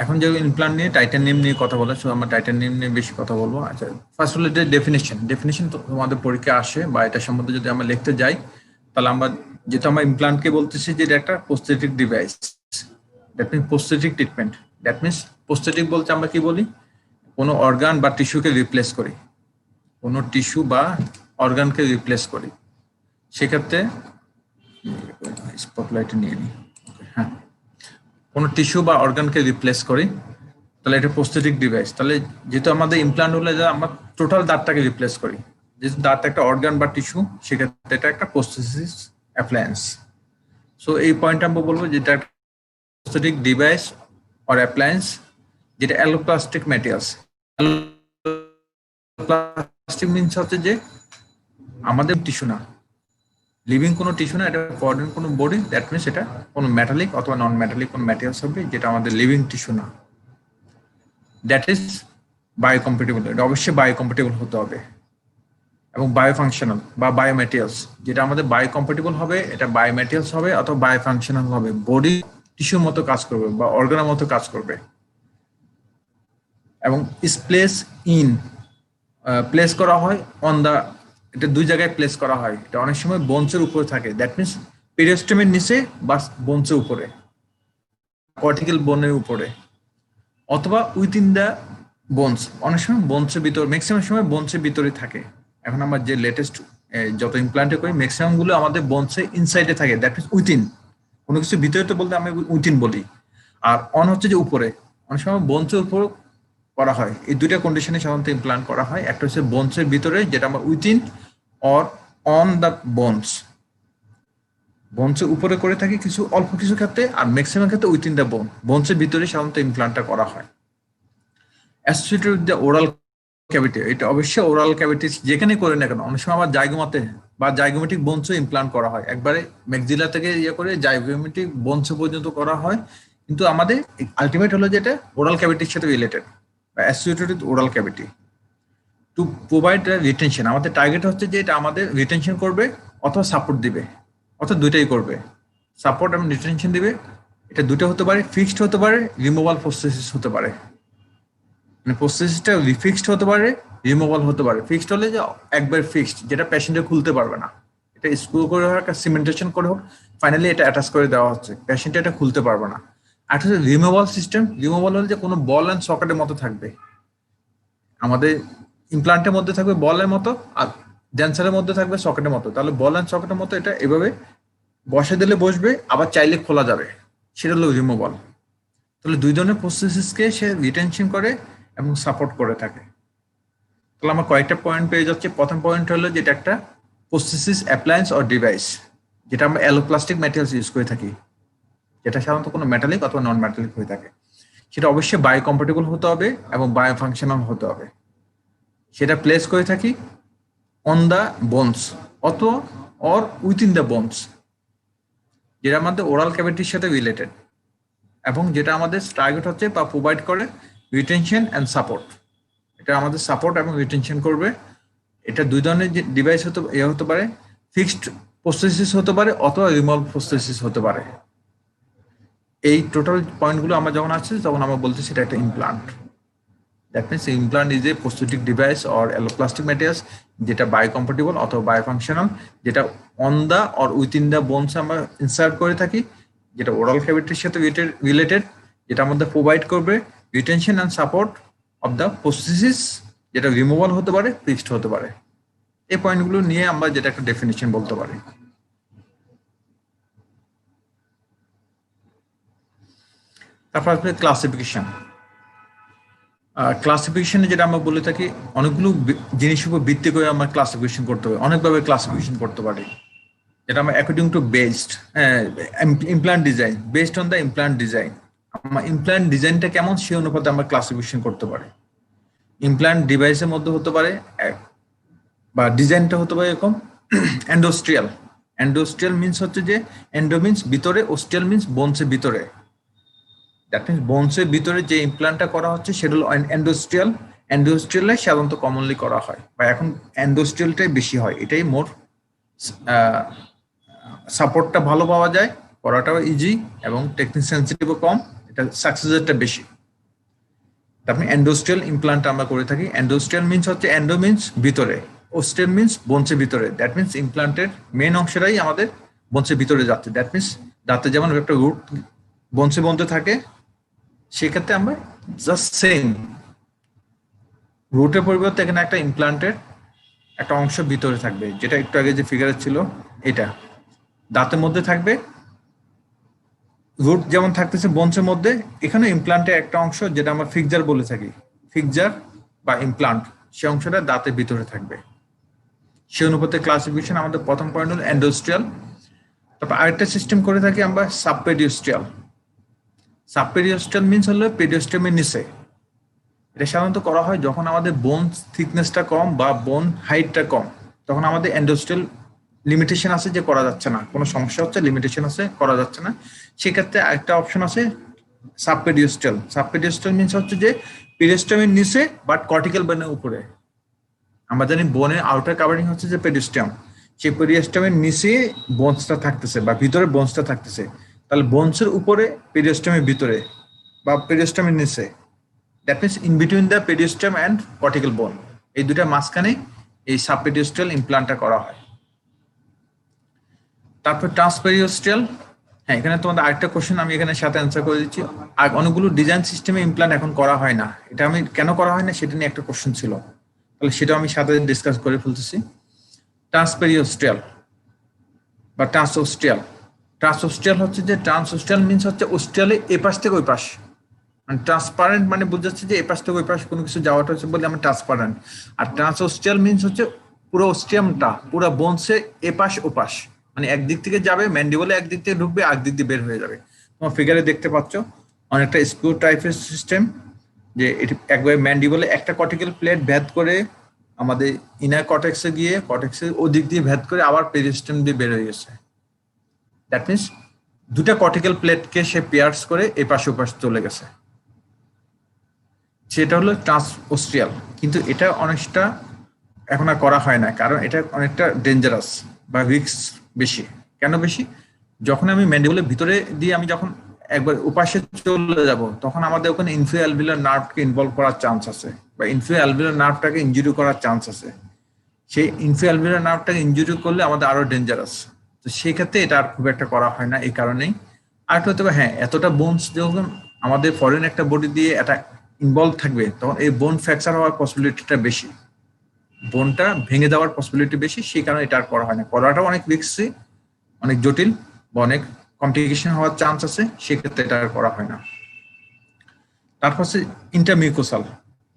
এখন যে ইমপ্লান্ট নিয়ে টাইটানিয়াম নিয়ে কথা বলা, সো আমরা টাইটানিয়াম নিয়ে বেশি কথা বলবো। আচ্ছা, ফার্স্ট হলো যে ডেফিনেশন তো আমাদের পরীক্ষা আসে, বা এটা সম্বন্ধে যদি আমরা লিখতে যাই, তাহলে আমরা যেটা আমরা ইমপ্লান্টকে বলতেছি যে এটা একটা prosthetic device, that means prosthetic treatment. That means prosthetic বলতে আমরা কি বলি, কোনো অর্গান বা টিস্যুকে রিপ্লেস করি, কোনো টিস্যু বা অর্গানকে রিপ্লেস করি। সেক্ষেত্রে স্পটলাইটে নিয়ে নিই, হ্যাঁ, কোনো টিস্যু বা অর্গানকে রিপ্লেস করি, তাহলে এটা প্রস্থেটিক ডিভাইস। তাহলে যেহেতু আমাদের ইমপ্লান্ট হলে যে আমরা টোটাল দাঁতটাকে রিপ্লেস করি, যেহেতু দাঁত একটা অর্গান বা টিস্যু, সেক্ষেত্রে এটা একটা প্রস্থেসিস অ্যাপ্লায়েন্স। সো এই পয়েন্ট আমরা বলবো যেটা প্রস্থেটিক ডিভাইস অর অ্যাপ্লায়েন্স, যেটা অ্যালোপ্লাস্টিক ম্যাটেরিয়ালস। প্লাস্টিক মিনস হচ্ছে যে আমাদের টিস্যু না, লিভিং কোনো টিস্যু না, এটা ফরেন কোনো বডি, দ্যাট মিনস এটা কোনো মেটালিক অথবা নন মেটালিক কোনো ম্যাটেরিয়ালস হবে, যেটা আমাদের লিভিং টিস্যু না। দ্যাট ইজ বায়োকম্পেটেবল, এটা অবশ্যই বায়োকম্পেটেবল হতে হবে, এবং বায়োফাংশনাল বা বায়োমেটেরিয়ালস, যেটা আমাদের বায়োকম্পেটেবল হবে, এটা বায়োমেটেরিয়ালস হবে অথবা বায়োফাংশনাল হবে, বডি টিস্যুর মতো কাজ করবে বা অর্গানের মতো কাজ করবে। এবং ইস প্লেস ইন, প্লেস করা হয় অন দা, এটা দুই জায়গায় প্লেস করা হয়। এটা অনেক সময় বোনসের উপরে থাকে, দ্যাট মিনস পেরিওস্টেমের নিচে বা বোনসের উপরে, কর্টিক্যাল বোনের উপরে, অথবা উইথিন দ্য বোনস। অনেক সময় বোনসের ভিতর, ম্যাক্সিমাম সময় বোনসের ভিতরে থাকে। এখন আমরা যে লেটেস্ট যত ইমপ্লান্টে করি, ম্যাক্সিমাম গুলো আমাদের বোনসের ইনসাইডে থাকে, দ্যাট মিনস উইথিন। কোনো কিছু ভিতরে তো বলতে আমি উইথিন বলি, আর অন হচ্ছে যে উপরে। অনেক সময় বোনসের উপর করা হয়। এই দুইটা কন্ডিশনে সাধারণত ইমপ্লান্ট করা হয়। একটা হচ্ছে বোনসের ভিতরে, যেটা আমরা within, or on the bones. বোনসের উপরে করে থাকি কিছু অল্প কিছু ক্ষেত্রে, আর ম্যাক্সিমাম ক্ষেত্রে উইথিন দ্য বোন, বোনসের ভিতরে সাধারণত ইমপ্লান্টটা করা হয়। Associated with the oral cavity, এটা অবশ্যই ওরাল ক্যাভিটি যেখানে করে না কেন। অনেক সময় আবার জাইগোমাতে বা জাইগোমেটিক বোনসও ইমপ্লান্ট করা হয়, একবারে ম্যাক্সিলা থেকে ইয়ে করে জাইগোমেটিক বোনস পর্যন্ত করা হয়। কিন্তু আমাদের আলটিমেট হলো যেটা ওরাল ক্যাভিটির সাথে রিলেটেড বা associated with oral cavity to provide retention. আমাদের টার্গেট হচ্ছে যে এটা আমাদের রিটেনশন করবে অথবা সাপোর্ট দিবে, অথবা দুইটাই করবে, সাপোর্ট এবং রিটেনশন দিবে। এটা দুটো হতে পারে, ফিক্সড হতে পারে, রিমুভাল প্রসেসিস হতে পারে। মানে প্রসেসিসটা ফিক্সড হতে পারে, রিমুভাল হতে পারে। ফিক্সড হলে যে একবার ফিক্সড, যেটা পেশেন্টে খুলতে পারবে না, এটা স্ক্রু করে হোক, সিমেন্টেশন করে হোক, ফাইনালি এটা অ্যাটাচ করে দেওয়া হচ্ছে, পেশেন্ট এটা খুলতে পারবে না। আর হচ্ছে রিমুভাল সিস্টেম। রিমুভাল হলে যে কোনো বল অ্যান্ড সকেটের মতো থাকবে, আমাদের ইমপ্লান্টের মধ্যে থাকবে বলের মতো, আর ড্যান্সারের মধ্যে থাকবে সকেটের মতো। তাহলে বল অ্যান্ড সকেটের মতো এটা এভাবে বসে দিলে বসবে, আবার চাইলে খোলা যাবে, সেটা হলো রিমুভাল। তাহলে দুই ধরনের প্রসেসকে সে রিটেনশন করে এবং সাপোর্ট করে থাকে। তাহলে আমার কয়েকটা পয়েন্ট পেয়ে যাচ্ছে। প্রথম পয়েন্ট হলো যেটা একটা প্রসেসিস অ্যাপ্লায়েন্স অর ডিভাইস, যেটা আমরা অ্যালোপ্লাস্টিক ম্যাটেরিয়ালস ইউজ করে থাকি, যেটা সাধারণত কোনো মেটালিক অথবা নন মেটালিক হয়ে থাকে। সেটা অবশ্যই বায়োকম্পেটেবল হতে হবে এবং বায়োফাংশনাল হতে হবে। সেটা প্লেস করে থাকি অন দ্য বোনস অথবা অর উইথিন দ্য বোনস, যেটা আমাদের ওরাল ক্যাভিটির সাথে রিলেটেড, এবং যেটা আমাদের টার্গেট হচ্ছে বা প্রোভাইড করে রিটেনশন অ্যান্ড সাপোর্ট। এটা আমাদের সাপোর্ট এবং রিটেনশন করবে। এটা দুই ধরনের ডিভাইস হতে পারে, ফিক্সড প্রসেসিস হতে পারে অথবা রিমুভাল প্রসেসিস হতে পারে। এই টোটাল পয়েন্টগুলো আমরা যখন আসছে তখন আমরা বলছি সেটা একটা implant. That means implant is a prosthetic device or alloplastic materials, যেটা বায়োকম্পেটেবল অথবা বায়োফাংশনাল, যেটা on the or within the bones আমরা ইনসার্ট করে থাকি, যেটা ওরাল ক্যাভিটির সাথে রিলেটেড, যেটা আমাদের প্রোভাইড করবে retention and support of the processes, যেটা রিমুভাল হতে পারে, ফিক্সড হতে পারে। এই পয়েন্টগুলো নিয়ে আমরা যেটা একটা ডেফিনিশন বলতে পারি। তারপর আসবে ক্লাসিফিকেশন। ক্লাসিফিকেশনে যেটা আমরা বলে থাকি, অনেকগুলো জিনিসের উপর ভিত্তি করে আমরা ক্লাসিফিকেশন করতে হবে, অনেকভাবে ক্লাসিফিকেশন করতে পারি। যেটা আমরা according to based implant design, based on the implant design, আমার ইমপ্লান্ট ডিজাইনটা কেমন সেই অনুপাতে আমরা ক্লাসিফিকেশন করতে পারি। ইমপ্লান্ট ডিভাইসের মধ্যে হতে পারে বা ডিজাইনটা হতে পারে এরকম এন্ডোস্ট্রিয়াল। এন্ডোস্ট্রিয়াল মিনস হচ্ছে যে এন্ডো মিনস ভিতরে, ওস্টিয়াল মিনস বোনসের ভিতরে। দ্যাট মিনস বোনসের ভিতরে যে ইমপ্লান্টটা করা হচ্ছে সেটা হলো এন্ডোস্ট্রিয়াল। এন্ডোস্ট্রিয়ালে সাধারণত কমনলি করা হয়, বা এখন এন্ডোস্ট্রিয়ালটাই বেশি হয়, এটাই মোর সাপোর্টটা ভালো পাওয়া যায়, করাটাও ইজি এবং টেকনিক সেন্সিটিভও কম, এটা সাকসেস রেটটা বেশি। তারপরে এন্ডোস্টিয়াল ইমপ্লান্ট আমরা করে থাকি। এন্ডোস্টিয়াল মিন্স হচ্ছে এন্ডো মিন্স ভিতরে, ওস্টিয়াল মিন্স বোনসের ভিতরে। দ্যাট মিন্স ইমপ্লান্টের মেন অংশটাই আমাদের বোনসের ভিতরে যাচ্ছে। দ্যাট মিন্স দাঁতে যেমন একটা রুট বোনসে বনতে থাকে, সেক্ষেত্রে আমরা জাস্ট সেম রুটের পরিবর্তে এখানে একটা ইমপ্লান্টের একটা অংশ ভিতরে থাকবে, যেটা একটু আগে যে ফিগারে ছিল এটা দাঁতের মধ্যে থাকবে। রুট যেমন থাকতেছে বোনসের মধ্যে, এখানে ইমপ্লান্টের একটা অংশ যেটা আমরা ফিক্সার বলে থাকি, ফিক্সার বা ইমপ্লান্ট, সে অংশটা দাঁতের ভিতরে থাকবে। সে অনুপাতে ক্লাসিফিকেশন আমাদের প্রথম পয়েন্ট হলো এন্ডোস্ট্রিয়াল। তারপর আরেকটা সিস্টেম করে থাকি আমরা সাবপেডিওস্টিয়াল। সাবপেডিওস্টিয়াল মিন্স হলো পেডিওস্টিয়ামের নিচে। এটা সাধারণত করা হয় যখন আমাদের বোন থিকনেসটা কম বা বোন হাইটটা কম, তখন আমাদের এন্ডোস্টিয়াল লিমিটেশন আছে যে করা যাচ্ছে না, কোনো সমস্যা হচ্ছে, লিমিটেশন আছে, করা যাচ্ছে না। সেক্ষেত্রে আরেকটা অপশন আছে সাবপেডিওস্টিয়াল। সাবপেডিওস্টিয়াল মিন্স হচ্ছে যে পেডিওস্টিয়ামের নিচে বাট কর্টিক্যাল বোনের উপরে। আমরা জানি বোনের আউটার কাভারিং হচ্ছে যে পেডিওস্টিয়াম, সেই পেডিওস্টিয়ামের নিচে বোনসটা থাকতেছে বা ভিতরে বোনসটা থাকতেছে, তাহলে বোনসের উপরে পেডিওস্টিয়ামের ভিতরে বা পেডিওস্টিয়ামের নিচে, that means in between the periosteum and cortical bone, এই দুটার মাঝখানে এই সাবপেডিওস্টিয়াল ইমপ্লান্টটা করা হয়। তারপর ট্রান্সপেরিওস্টিয়াল। হ্যাঁ, এখানে তোমাদের আরেকটা কোশ্চেন আমি এখানে সাথে অ্যান্সার করে দিচ্ছি। আর অনেকগুলো ডিজাইন সিস্টেমে ইমপ্লান্ট এখন করা হয় না, এটা আমি কেন করা হয় না সেটা নিয়ে একটা কোশ্চেন ছিল, তাহলে সেটাও আমি সাথে ডিসকাস করে ফেলতেছি। ট্রান্সপেরিওস্টিয়াল বা ট্রান্সওস্টিয়াল। ট্রান্সওস্টিয়াল হচ্ছে যে, ট্রান্সওস্টিয়াল মিন্স হচ্ছে ওস্টিয়ালে এপাশ থেকে ওই পাশ, মানে ট্রান্সপারেন্ট মানে বোঝাচ্ছে যে এপাশ থেকে ওই পাশ কোনো কিছু যাওয়াটা হচ্ছে বলে আমরা ট্রান্সপারেন্ট। আর ট্রান্সওস্টিয়াল মিন্স হচ্ছে পুরো ওস্টিয়ামটা পুরো বোনসে এপাশ ওপাশ, মানে একদিক থেকে যাবে ম্যান্ডিবলে, একদিক থেকে ঢুকবে, একদিক দিয়ে বের হয়ে যাবে। তোমার ফিগারে দেখতে পাচ্ছ অনেকটা স্ক্রু টাইপের সিস্টেম, যে এটি একবারে ম্যান্ডিবলে একটা কর্টিক্যাল প্লেট ভেদ করে আমাদের ইনার কর্টেক্সে গিয়ে কর্টেক্সের ওদিক দিয়ে ভেদ করে আবার পেরিস্টেম দিয়ে বের হয়ে গেছে। দ্যাট মিনস দুটা কর্টিক্যাল প্লেটকে সে পেয়ার্স করে এপাশে ওপাশে চলে গেছে, সেটা হলো ট্রান্সওস্টিয়াল। কিন্তু এটা অনেকটা এখন আর করা হয় না, কারণ এটা অনেকটা ডেঞ্জারাস বা রিস্ক বেশি। কেন বেশি? যখন আমি ম্যান্ডিবলের ভিতরে দিয়ে আমি যখন একবার উপাসে চলে যাব, তখন আমাদের ওখানে ইনফিরিয়র অ্যালভিওলার নার্ভকে ইনভলভ করার চান্স আছে, বা ইনফিরিয়র অ্যালভিওলার নার্ভটাকে ইনজুরি করার চান্স আছে। সেই ইনফিরিয়র অ্যালভিওলার নার্ভটাকে ইনজুরি করলে আমাদের আরো ডেঞ্জারাস। তো সেই ক্ষেত্রে এটা আর খুব একটা করা হয় না এই কারণেই। আর হয়তো হ্যাঁ, এতটা বোনস যখন আমাদের ফরেন একটা বডি দিয়ে এটা ইনভলভ থাকবে, তখন এই বোন ফ্র্যাকচার হওয়ার পসিবিলিটিটা বেশি, বোনটা ভেঙে দেওয়ার পসিবিলিটি বেশি। সেই কারণে এটা আর করা হয় না। করাটা অনেক রিস্কি, অনেক জটিল বা অনেক কমপ্লিকেশন হওয়ার চান্স আছে, সেক্ষেত্রে এটা আর করা হয় না। তারপর হচ্ছে ইন্টারমিউকোসাল,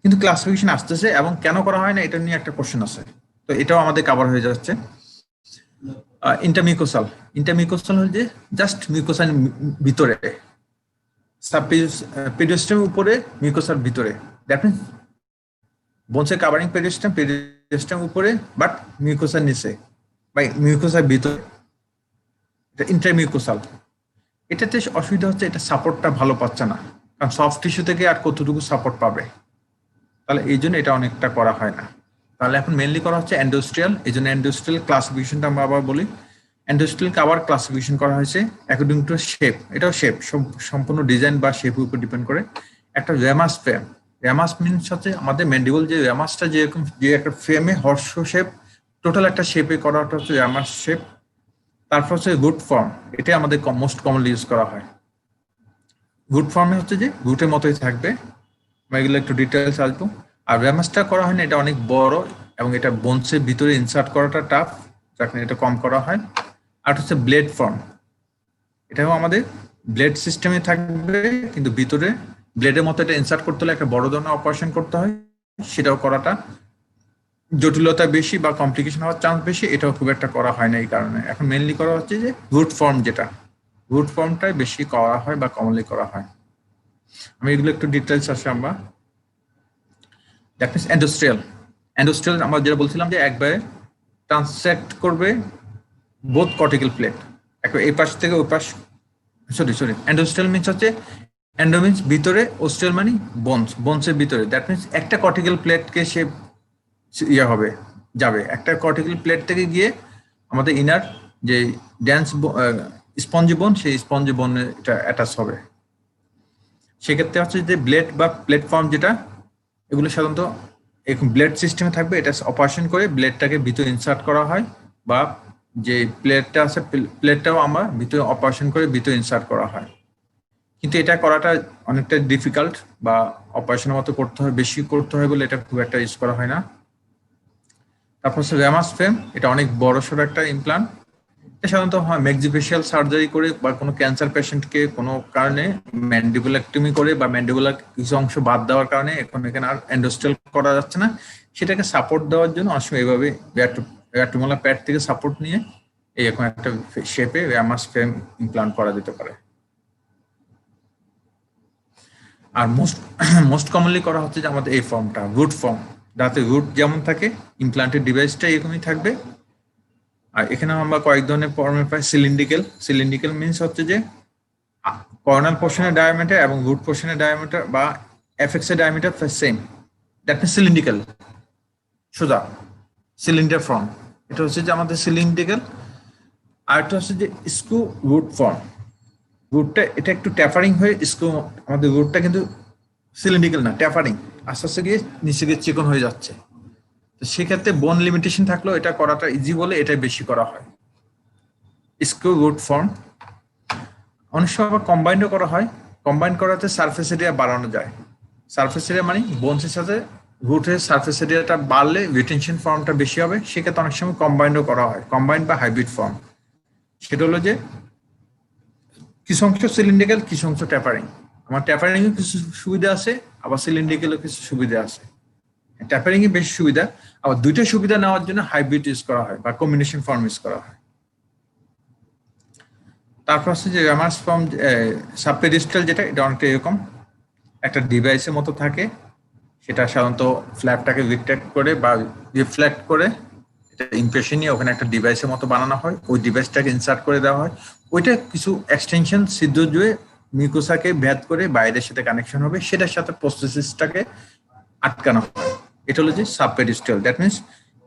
কিন্তু ক্লাসিফিকেশন আসতেছে এবং কেন করা হয় না এটা নিয়ে একটা কোশ্চেন আছে, তো এটাও আমাদের কভার হয়ে যাচ্ছে। ইন্টারমিউকোসাল, ইন্টারমিউকোসাল হল যে জাস্ট মিউকোসাল ভিতরে, পেডিওস্টিয়ামের উপরে মিউকোসাল ভিতরে। দ্যাট মিনস বোনসের কাভারিং পেডিওস্টিয়াম উপরে বাট মিউকোসার নিচে বা মিউকোসার ভিতরে, এটা ইন্টারমিউকোসাল। এটাতে অসুবিধা হচ্ছে এটা সাপোর্টটা ভালো পাচ্ছে না, কারণ সফট টিস্যু থেকে আর কতটুকু সাপোর্ট পাবে, তাহলে এই জন্য এটা অনেকটা করা হয় না। তাহলে এখন মেনলি করা হচ্ছে এন্ডোস্ট্রিয়াল। এই জন্য এন্ডোস্ট্রিয়াল ক্লাসিফিকেশনটা আমরা আবার বলি, এন্ডোস্ট্রিয়ালকে আবার ক্লাসিফিকেশন করা হয়েছে অ্যাকর্ডিং টু শেপ। এটাও শেপ, সম্পূর্ণ ডিজাইন বা শেপের উপর ডিপেন্ড করে। একটা র্যামাস ফ্রেম, র্যামাস মিনস হচ্ছে আমাদের ম্যান্ডিবল যে র্যামাসটা যেরকম যে একটা ফ্রেমে হর্স শেপ, টোটাল একটা শেপে করাটা হচ্ছে র্যামাস শেপ। তারপর হচ্ছে রুট ফর্ম, এটা আমাদের মোস্ট কমনলি ইউজ করা হয়। রুট ফর্মে হচ্ছে যে রুটের মতোই থাকবে, আমরা এগুলো একটু ডিটেলস আসবো। আর র্যামাসটা করা হয় না, এটা অনেক বড় এবং এটা বোনসের ভিতরে ইনসার্ট করাটা টাফ, যার কারণে এটা কম করা হয়। আর হচ্ছে ব্লেড ফর্ম, এটাও আমাদের ব্লেড সিস্টেমে থাকবে, কিন্তু ভিতরে ব্লেডের মতো এটা ইনসার্ট করতে হলে একটা বড় ধরনের অপারেশন করতে হয়, সেটাও করাটা জটিলতা বেশি বা কমপ্লিকেশন হওয়ার চান্স বেশি, এটাও খুব একটা করা হয় না এই কারণে। এখন মেনলি করা হচ্ছে যে রুট ফর্ম, যেটা রুট ফর্মটাই বেশি করা হয় বা কমনলি করা হয়। আমি এগুলো একটু ডিটেলস আসে আমরা। দ্যাট মিনস এন্ডোস্ট্রিয়াল, এন্ডোস্ট্রিয়াল আমরা যেটা বলছিলাম যে একবারে ট্রান্সেক্ট করবে বোথ কর্টিক্যাল প্লেট, একবার এই পাশ থেকে ওই পাশ। সরি, এন্ডোস্ট্রিয়াল মিনস হচ্ছে এন্ডো মিনস ভিতরে, ওস্ট্রিয়াল মানে বোনস, বোনসের ভিতরে। দ্যাট মিনস একটা কর্টিক্যাল প্লেটকে সে ইয়ে হবে, যাবে একটা কর্টিক্যাল প্লেট থেকে গিয়ে আমাদের ইনার যে ড্যান্স স্পঞ্জি বোন, সেই স্পঞ্জি বোনে এটা অ্যাটাচ হবে। সেক্ষেত্রে হচ্ছে যে ব্লেড বা প্ল্যাটফর্ম যেটা এগুলো সাধারণত এরকম ব্লেড সিস্টেমে থাকবে, এটা অপারেশন করে ব্লেডটাকে ভিতরে ইনসার্ট করা হয়, বা যে প্লেটটা আছে প্লেটটাও আমরা ভিতরে অপারেশন করে ভিতরে ইনসার্ট করা হয়। কিন্তু এটা করাটা অনেকটা ডিফিকাল্ট, বা অপারেশনের মতো করতে হয়, বেশি করতে হয় বলে এটা খুব একটা ইউজ করা হয় না। তারপর হচ্ছে র্যামাস ফ্রেম, এটা অনেক বড় সড়ো একটা ইমপ্লান্ট। এটা সাধারণত হয় ম্যাক্সিফেশিয়াল সার্জারি করে, বা কোনো ক্যান্সার পেশেন্টকে কোনো কারণে ম্যান্ডিবুলাক্টমি করে বা ম্যান্ডিবুলার কিছু অংশ বাদ দেওয়ার কারণে এখন এখানে আর এন্ডোস্টেল করা যাচ্ছে না, সেটাকে সাপোর্ট দেওয়ার জন্য অনেক সময় এইভাবে র্যাটুমোলা প্যাড থেকে সাপোর্ট নিয়ে এই এখন একটা শেপে র্যামাস ফ্রেম ইমপ্লান্ট করা যেতে পারে। আর মোস্ট কমনলি করা হচ্ছে যে আমাদের এই ফর্মটা রুট ফর্ম, যাতে রুট যেমন থাকে ইমপ্লান্টের ডিভাইসটা এরকমই থাকবে। আর এখানে আমরা কয়েক ধরনের ফর্মে পাই। সিলিন্ড্রিক্যাল মিনস হচ্ছে যে কর্নাল পোর্শনের ডায়ামিটার এবং রুট পোর্শনের ডায়ামিটার বা এফএক্স এর diameter same, that means cylindrical, সোজা সিলিন্ডার ফর্ম। এটা হচ্ছে যে আমাদের সিলিন্ড্রিক্যাল। আর একটা হচ্ছে যে স্ক্রু রুট ফর্ম, রুটটা এটা একটু ট্যাপারিং হয়ে স্ক্রু, আমাদের রুটটা কিন্তু সিলিন্ড্রিক্যাল না, ট্যাপারিং, আস্তে আস্তে গিয়ে নিচে গিয়ে চিকন হয়ে যাচ্ছে। তো সেক্ষেত্রে বোন লিমিটেশন থাকলেও এটা করাটা ইজি বলে এটাই বেশি করা হয়, স্ক্রু রুট ফর্ম। অনেক সময় আবার কম্বাইন্ডও করা হয়। কম্বাইন করাতে সারফেস এরিয়া বাড়ানো যায়। সারফেস এরিয়া মানে বোনসের সাথে রুটের সারফেস এরিয়াটা বাড়লে রিটেনশন ফর্মটা বেশি হবে, সেক্ষেত্রে অনেক সময় কম্বাইন্ডও করা হয়, কম্বাইন্ড বা হাইব্রিড ফর্ম। সেটা হলো যে কিছু অংশ সিলিন্ড্রিক্যাল, কিছু অংশ ট্যাপারিং। আমার ট্যাপারিং এর কিছু সুবিধা আছে, আবার সিলিন্ড্রিক্যালও কিছু সুবিধা আছে। ট্যাপারিং এ বেশি সুবিধা, আবার দুইটা সুবিধা নেওয়ার জন্য হাইব্রিড ইউজ করা হয় বা কম্বিনেশন ফর্ম ইউজ করা হয়। তারপর হচ্ছে যে র্যামাস ফর্ম সাবপেডিস্টাল, যেটা এটা অনেকটা এরকম একটা ডিভাইসের মতো থাকে। সেটা সাধারণত ফ্ল্যাপটাকে রিট্রাক্ট করে বা রিফ্লেক্ট করে এটা ইমপ্রেশন নিয়ে ওখানে একটা ডিভাইসের মতো বানানো হয়, ওই ডিভাইসটাকে ইনসার্ট করে দেওয়া হয়। ওইটা কিছু এক্সটেনশন ছিদ্র জুড়ে মিউকোসাকে ভেদ করে বাইরের সাথে কানেকশন হবে, সেটার সাথে প্রসেসিসটাকে আটকানো হয়। এটা হলো যে সাবপেডিস্টাল, দ্যাট মিনস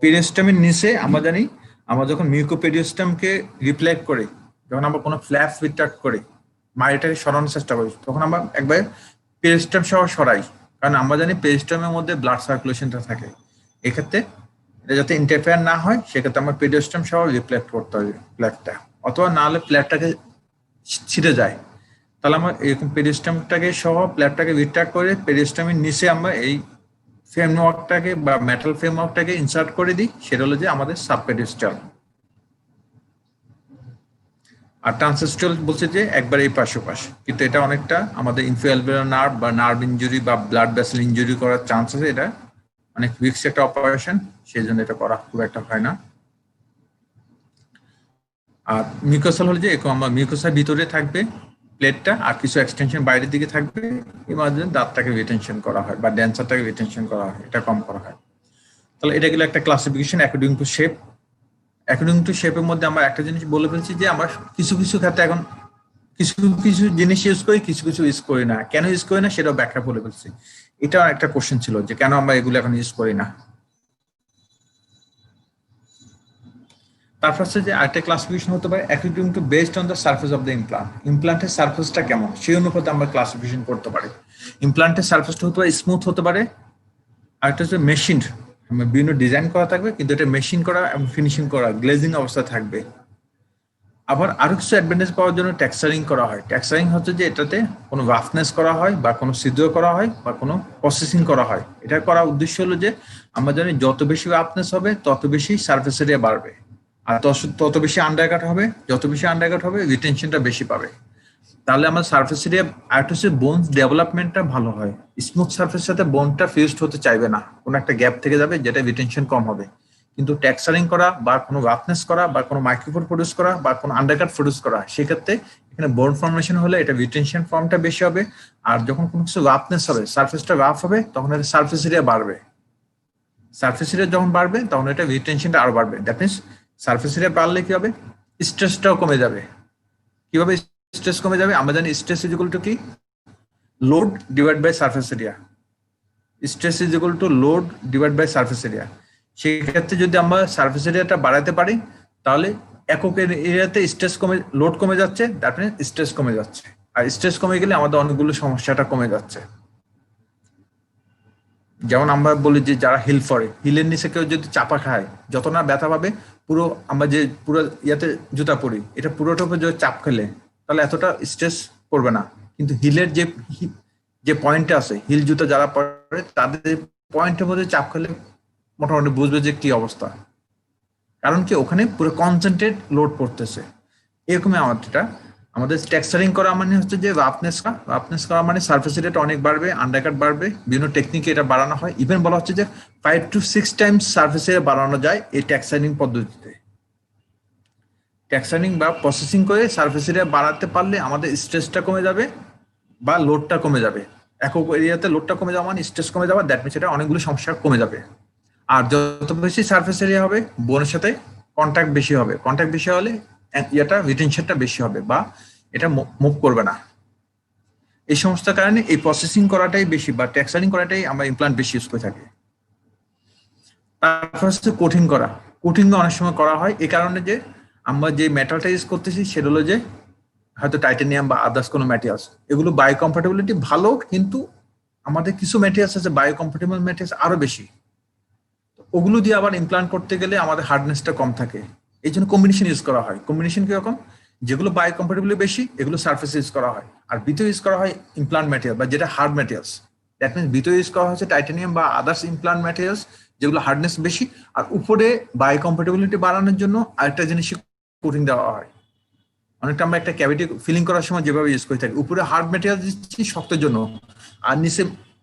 পেরিস্টামের নিচে আমরা জানি, আমরা যখন মিউকোপেরিস্টামকে রিফ্লেক্ট করি, যখন আমরা কোনো ফ্ল্যাপ রিট্রাক্ট করি, মাইটাকে সরানোর চেষ্টা করি, তখন আমরা একবার পেরিস্টাম সহ সরাই, কারণ আমরা জানি পেরিস্টামের মধ্যে ব্লাড সার্কুলেশনটা থাকে। এক্ষেত্রে এটা যাতে ইন্টারফেয়ার না হয়, সেক্ষেত্রে আমরা পেরিস্টাম সহ রিফ্লেক্ট করতে হবে প্লেটটা, অথবা না হলে প্লেটটাকে ছিঁড়ে যায়। তাহলে আমরা এরকম পেরিস্টামটাকে সহ প্লেটটাকে রিট্রাক্ট করে পেরিস্টামের নিচে আমরা এই ফ্রেমওয়ার্কটাকে বা মেটাল ফ্রেমওয়ার্কটাকে ইনসার্ট করে দিই, সেটা হলো যে আমাদের সাবপেডিস্টাল। আর ট্রান্সেস্টাল বলছে যে একবার এই পাশ ওপাশ, কিন্তু এটা অনেকটা আমাদের ইনফিউয়ালভেলার নার্ভ বা নার্ভ ইনজুরি বা ব্লাড ভেসেল ইনজুরি করার চান্স আছে। এটা অনেক রিস্ক একটা অপারেশন, সেই জন্য এটা করা খুব একটা হয় না। আর মিউকোসাল হলে যে আমরা মিউকোসার ভিতরে থাকবে প্লেটটা, আর কিছু এক্সটেনশন বাইরের দিকে থাকবে, এর মাধ্যমে দাঁতটাকে রিটেনশন করা হয় বা ড্যান্সারটাকে রিটেনশন করা হয়, এটা কম করা হয়। তাহলে এটা গেলে একটা classification according to shape. According to শেপের মধ্যে আমরা একটা জিনিস বলে ফেলছি যে আমরা কিছু কিছু ক্ষেত্রে এখন কিছু কিছু জিনিস ইউজ করি, কিছু কিছু ইউজ করি না। কেন ইউজ করি না সেটাও ব্যাখ্যা বলে ফেলছি। এটা একটা কোশ্চেন ছিল যে কেন আমরা এগুলো এখন ইউজ করি না। তারপর হচ্ছে যে আরেকটা ক্লাসিফিকেশন হতে পারে according to based on the surface of the implant. ইমপ্লান্টের সারফেসটা কেমন সেই অনুপাতে আমরা ক্লাসিফিকেশন করতে পারি। ইমপ্লান্টের সারফেসটা হতে পারে স্মুথ হতে পারে, আর একটা হচ্ছে মেশিন, বিভিন্ন ডিজাইন করা থাকবে কিন্তু এটা মেশিন করা এবং ফিনিশিং করা, গ্লেজিং অবস্থা থাকবে। আবার আরো কিছু অ্যাডভান্টেজ পাওয়ার জন্য টেক্সচারিং করা হয়। টেক্সচারিং হচ্ছে যে এটাতে কোনো রাফনেস করা হয় বা কোনো ছিদ্র করা হয় বা কোনো প্রসেসিং করা হয়। এটা করার উদ্দেশ্য হলো যে আমরা জানি যত বেশি রাফনেস হবে তত বেশি সারফেস এরিয়া বাড়বে, আর তত বেশি আন্ডারকাট হবে, যত বেশি আন্ডারকাট হবে রিটেনশনটা বেশি পাবে। তাহলে আমার সারফেস এরিয়া আর হচ্ছে বোন ডেভেলপমেন্টটা ভালো হয়। স্মুথ সারফেসের সাথে বোনটা ফিউজড হতে চাইবে না, কোনো একটা গ্যাপ থেকে যাবে যেটা রিটেনশন কম হবে। কিন্তু টেক্সচারিং করা বা কোনো রাফনেস করা বা কোনো মাইক্রোফোন প্রডিউস করা বা কোনো আন্ডারকাট প্রডিউস করা, সেক্ষেত্রে এখানে বোন ফর্মেশন হলে এটা রিটেনশন ফর্মটা বেশি হবে। আর যখন কোনো কিছু রাফনেস হবে, সারফেসটা রাফ হবে, তখন এটা সারফেস এরিয়া বাড়বে। সারফেস এরিয়া যখন বাড়বে তখন এটা রিটেনশনটা আরো বাড়বে। দ্যাট মিনস সারফেস এরিয়া বাড়লে কি হবে, স্ট্রেসটাও কমে যাবে। কিভাবে স্ট্রেস কমে যাবে? আমরা জানি স্ট্রেস ইজ ইকুয়াল টু কি, load divide by surface area. Stress is equal to load divide by surface area. সেই ক্ষেত্রে যদি আমরা সারফেস এরিয়াটা বাড়াতে পারি, তাহলে একক এরিয়াতে স্ট্রেস কমে, লোড কমে যাচ্ছে, দ্যাট মিনস স্ট্রেস কমে যাচ্ছে। আর স্ট্রেস কমে গেলে আমাদের অনেকগুলো সমস্যাটা কমে যাচ্ছে। যেমন আমরা বলি যে যারা হিল করে, হিলের নিচে কেউ যদি চাপা খায়, যত না ব্যথা পাবে, পুরো আমরা যে পুরো ইয়াতে জুতা পরি, এটা পুরোটার উপর যদি চাপ খেলে তাহলে এতটা স্ট্রেস পড়বে না। কিন্তু হিলের যে পয়েন্টটা আছে, হিল জুতা যারা পরে তাদের পয়েন্টের মধ্যে চাপ খেলে মোটামুটি বুঝবে যে কি অবস্থা। কারণ কি ওখানে পুরো কনসেন্ট্রেট লোড পড়তেছে। এরকমই আমাদের টেক্সচারিং করা মানে হচ্ছে যে রাফনেস করা মানে সার্ফেস এরিয়াটা অনেক বাড়বে, আন্ডারকাট বাড়বে, বিভিন্ন টেকনিকে এটা বাড়ানো হয়। ইভেন বলা হচ্ছে যে 5 to 6 টাইমস সার্ফেস এরিয়া বাড়ানো যায় এই টেক্সচারিং পদ্ধতিতে। টেক্সচারিং বা প্রসেসিং করে সার্ফেস এরিয়া বাড়াতে পারলে আমাদের স্ট্রেসটা কমে যাবে বা লোডটা কমে যাবে। একক এরিয়াতে লোডটা কমে যাওয়া মানে স্ট্রেস কমে যাওয়া, দ্যাট মিনস এটা অনেকগুলো সমস্যা কমে যাবে। আর যত বেশি সার্ফেস এরিয়া হবে, বোনের সাথে কন্ট্যাক্ট বেশি হবে, কন্ট্যাক্ট বেশি হলে ইয়েটা রিটেনশনটা বেশি হবে বা এটা মুভ করবে না। এই সমস্ত কারণে এই প্রসেসিং করাটাই বেশি বা টেক্সচারিং করাটাই আমরা ইমপ্লান্ট বেশি ইউজ করে থাকি। তারপর হচ্ছে কোটিং করা। কোটিং অনেক সময় করা হয় এই কারণে যে আমরা যে মেটালটা ইউজ করতেছি সেটা হলো যে হয়তো টাইটানিয়াম বা আদার্স কোনো ম্যাটেরিয়ালস, এগুলো বায়োকম্প্যাটিবিলিটি ভালো, কিন্তু আমাদের কিছু ম্যাটেরিয়ালস আছে বায়োকম্প্যাটিবল ম্যাটেরিয়ালস আরো বেশি, ওগুলো দিয়ে আবার ইমপ্লান্ট করতে গেলে আমাদের হার্ডনেসটা কম থাকে। এই জন্য কম্বিনেশন ইউজ করা হয়। কম্বিনেশন কিরকম? যেগুলো বায়োকম্প্যাটিবলি বেশি এগুলো সার্ফেস ইউজ করা হয়, আর ভিতরে ইউজ করা হয় ইমপ্লান্ট ম্যাটেরিয়াল বা যেটা হার্ড ম্যাটেরিয়ালস। দ্যাট মিনস ভিতরে ইউজ করা হচ্ছে টাইটানিয়াম বা আদার্স ইমপ্লান্ট ম্যাটেরিয়ালস যেগুলো হার্ডনেস বেশি, আর উপরে বায়োকম্প্যাটিবিলিটি বাড়ানোর জন্য আরেকটা জিনিস কোটিং দেওয়া হয়। অনেকটা আমরা একটা ক্যাভিটি ফিলিং করার সময় যেভাবে ইউজ করে থাকি, উপরে হার্ড ম্যাটেরিয়াল দিচ্ছি শক্তের জন্য, আর নিচে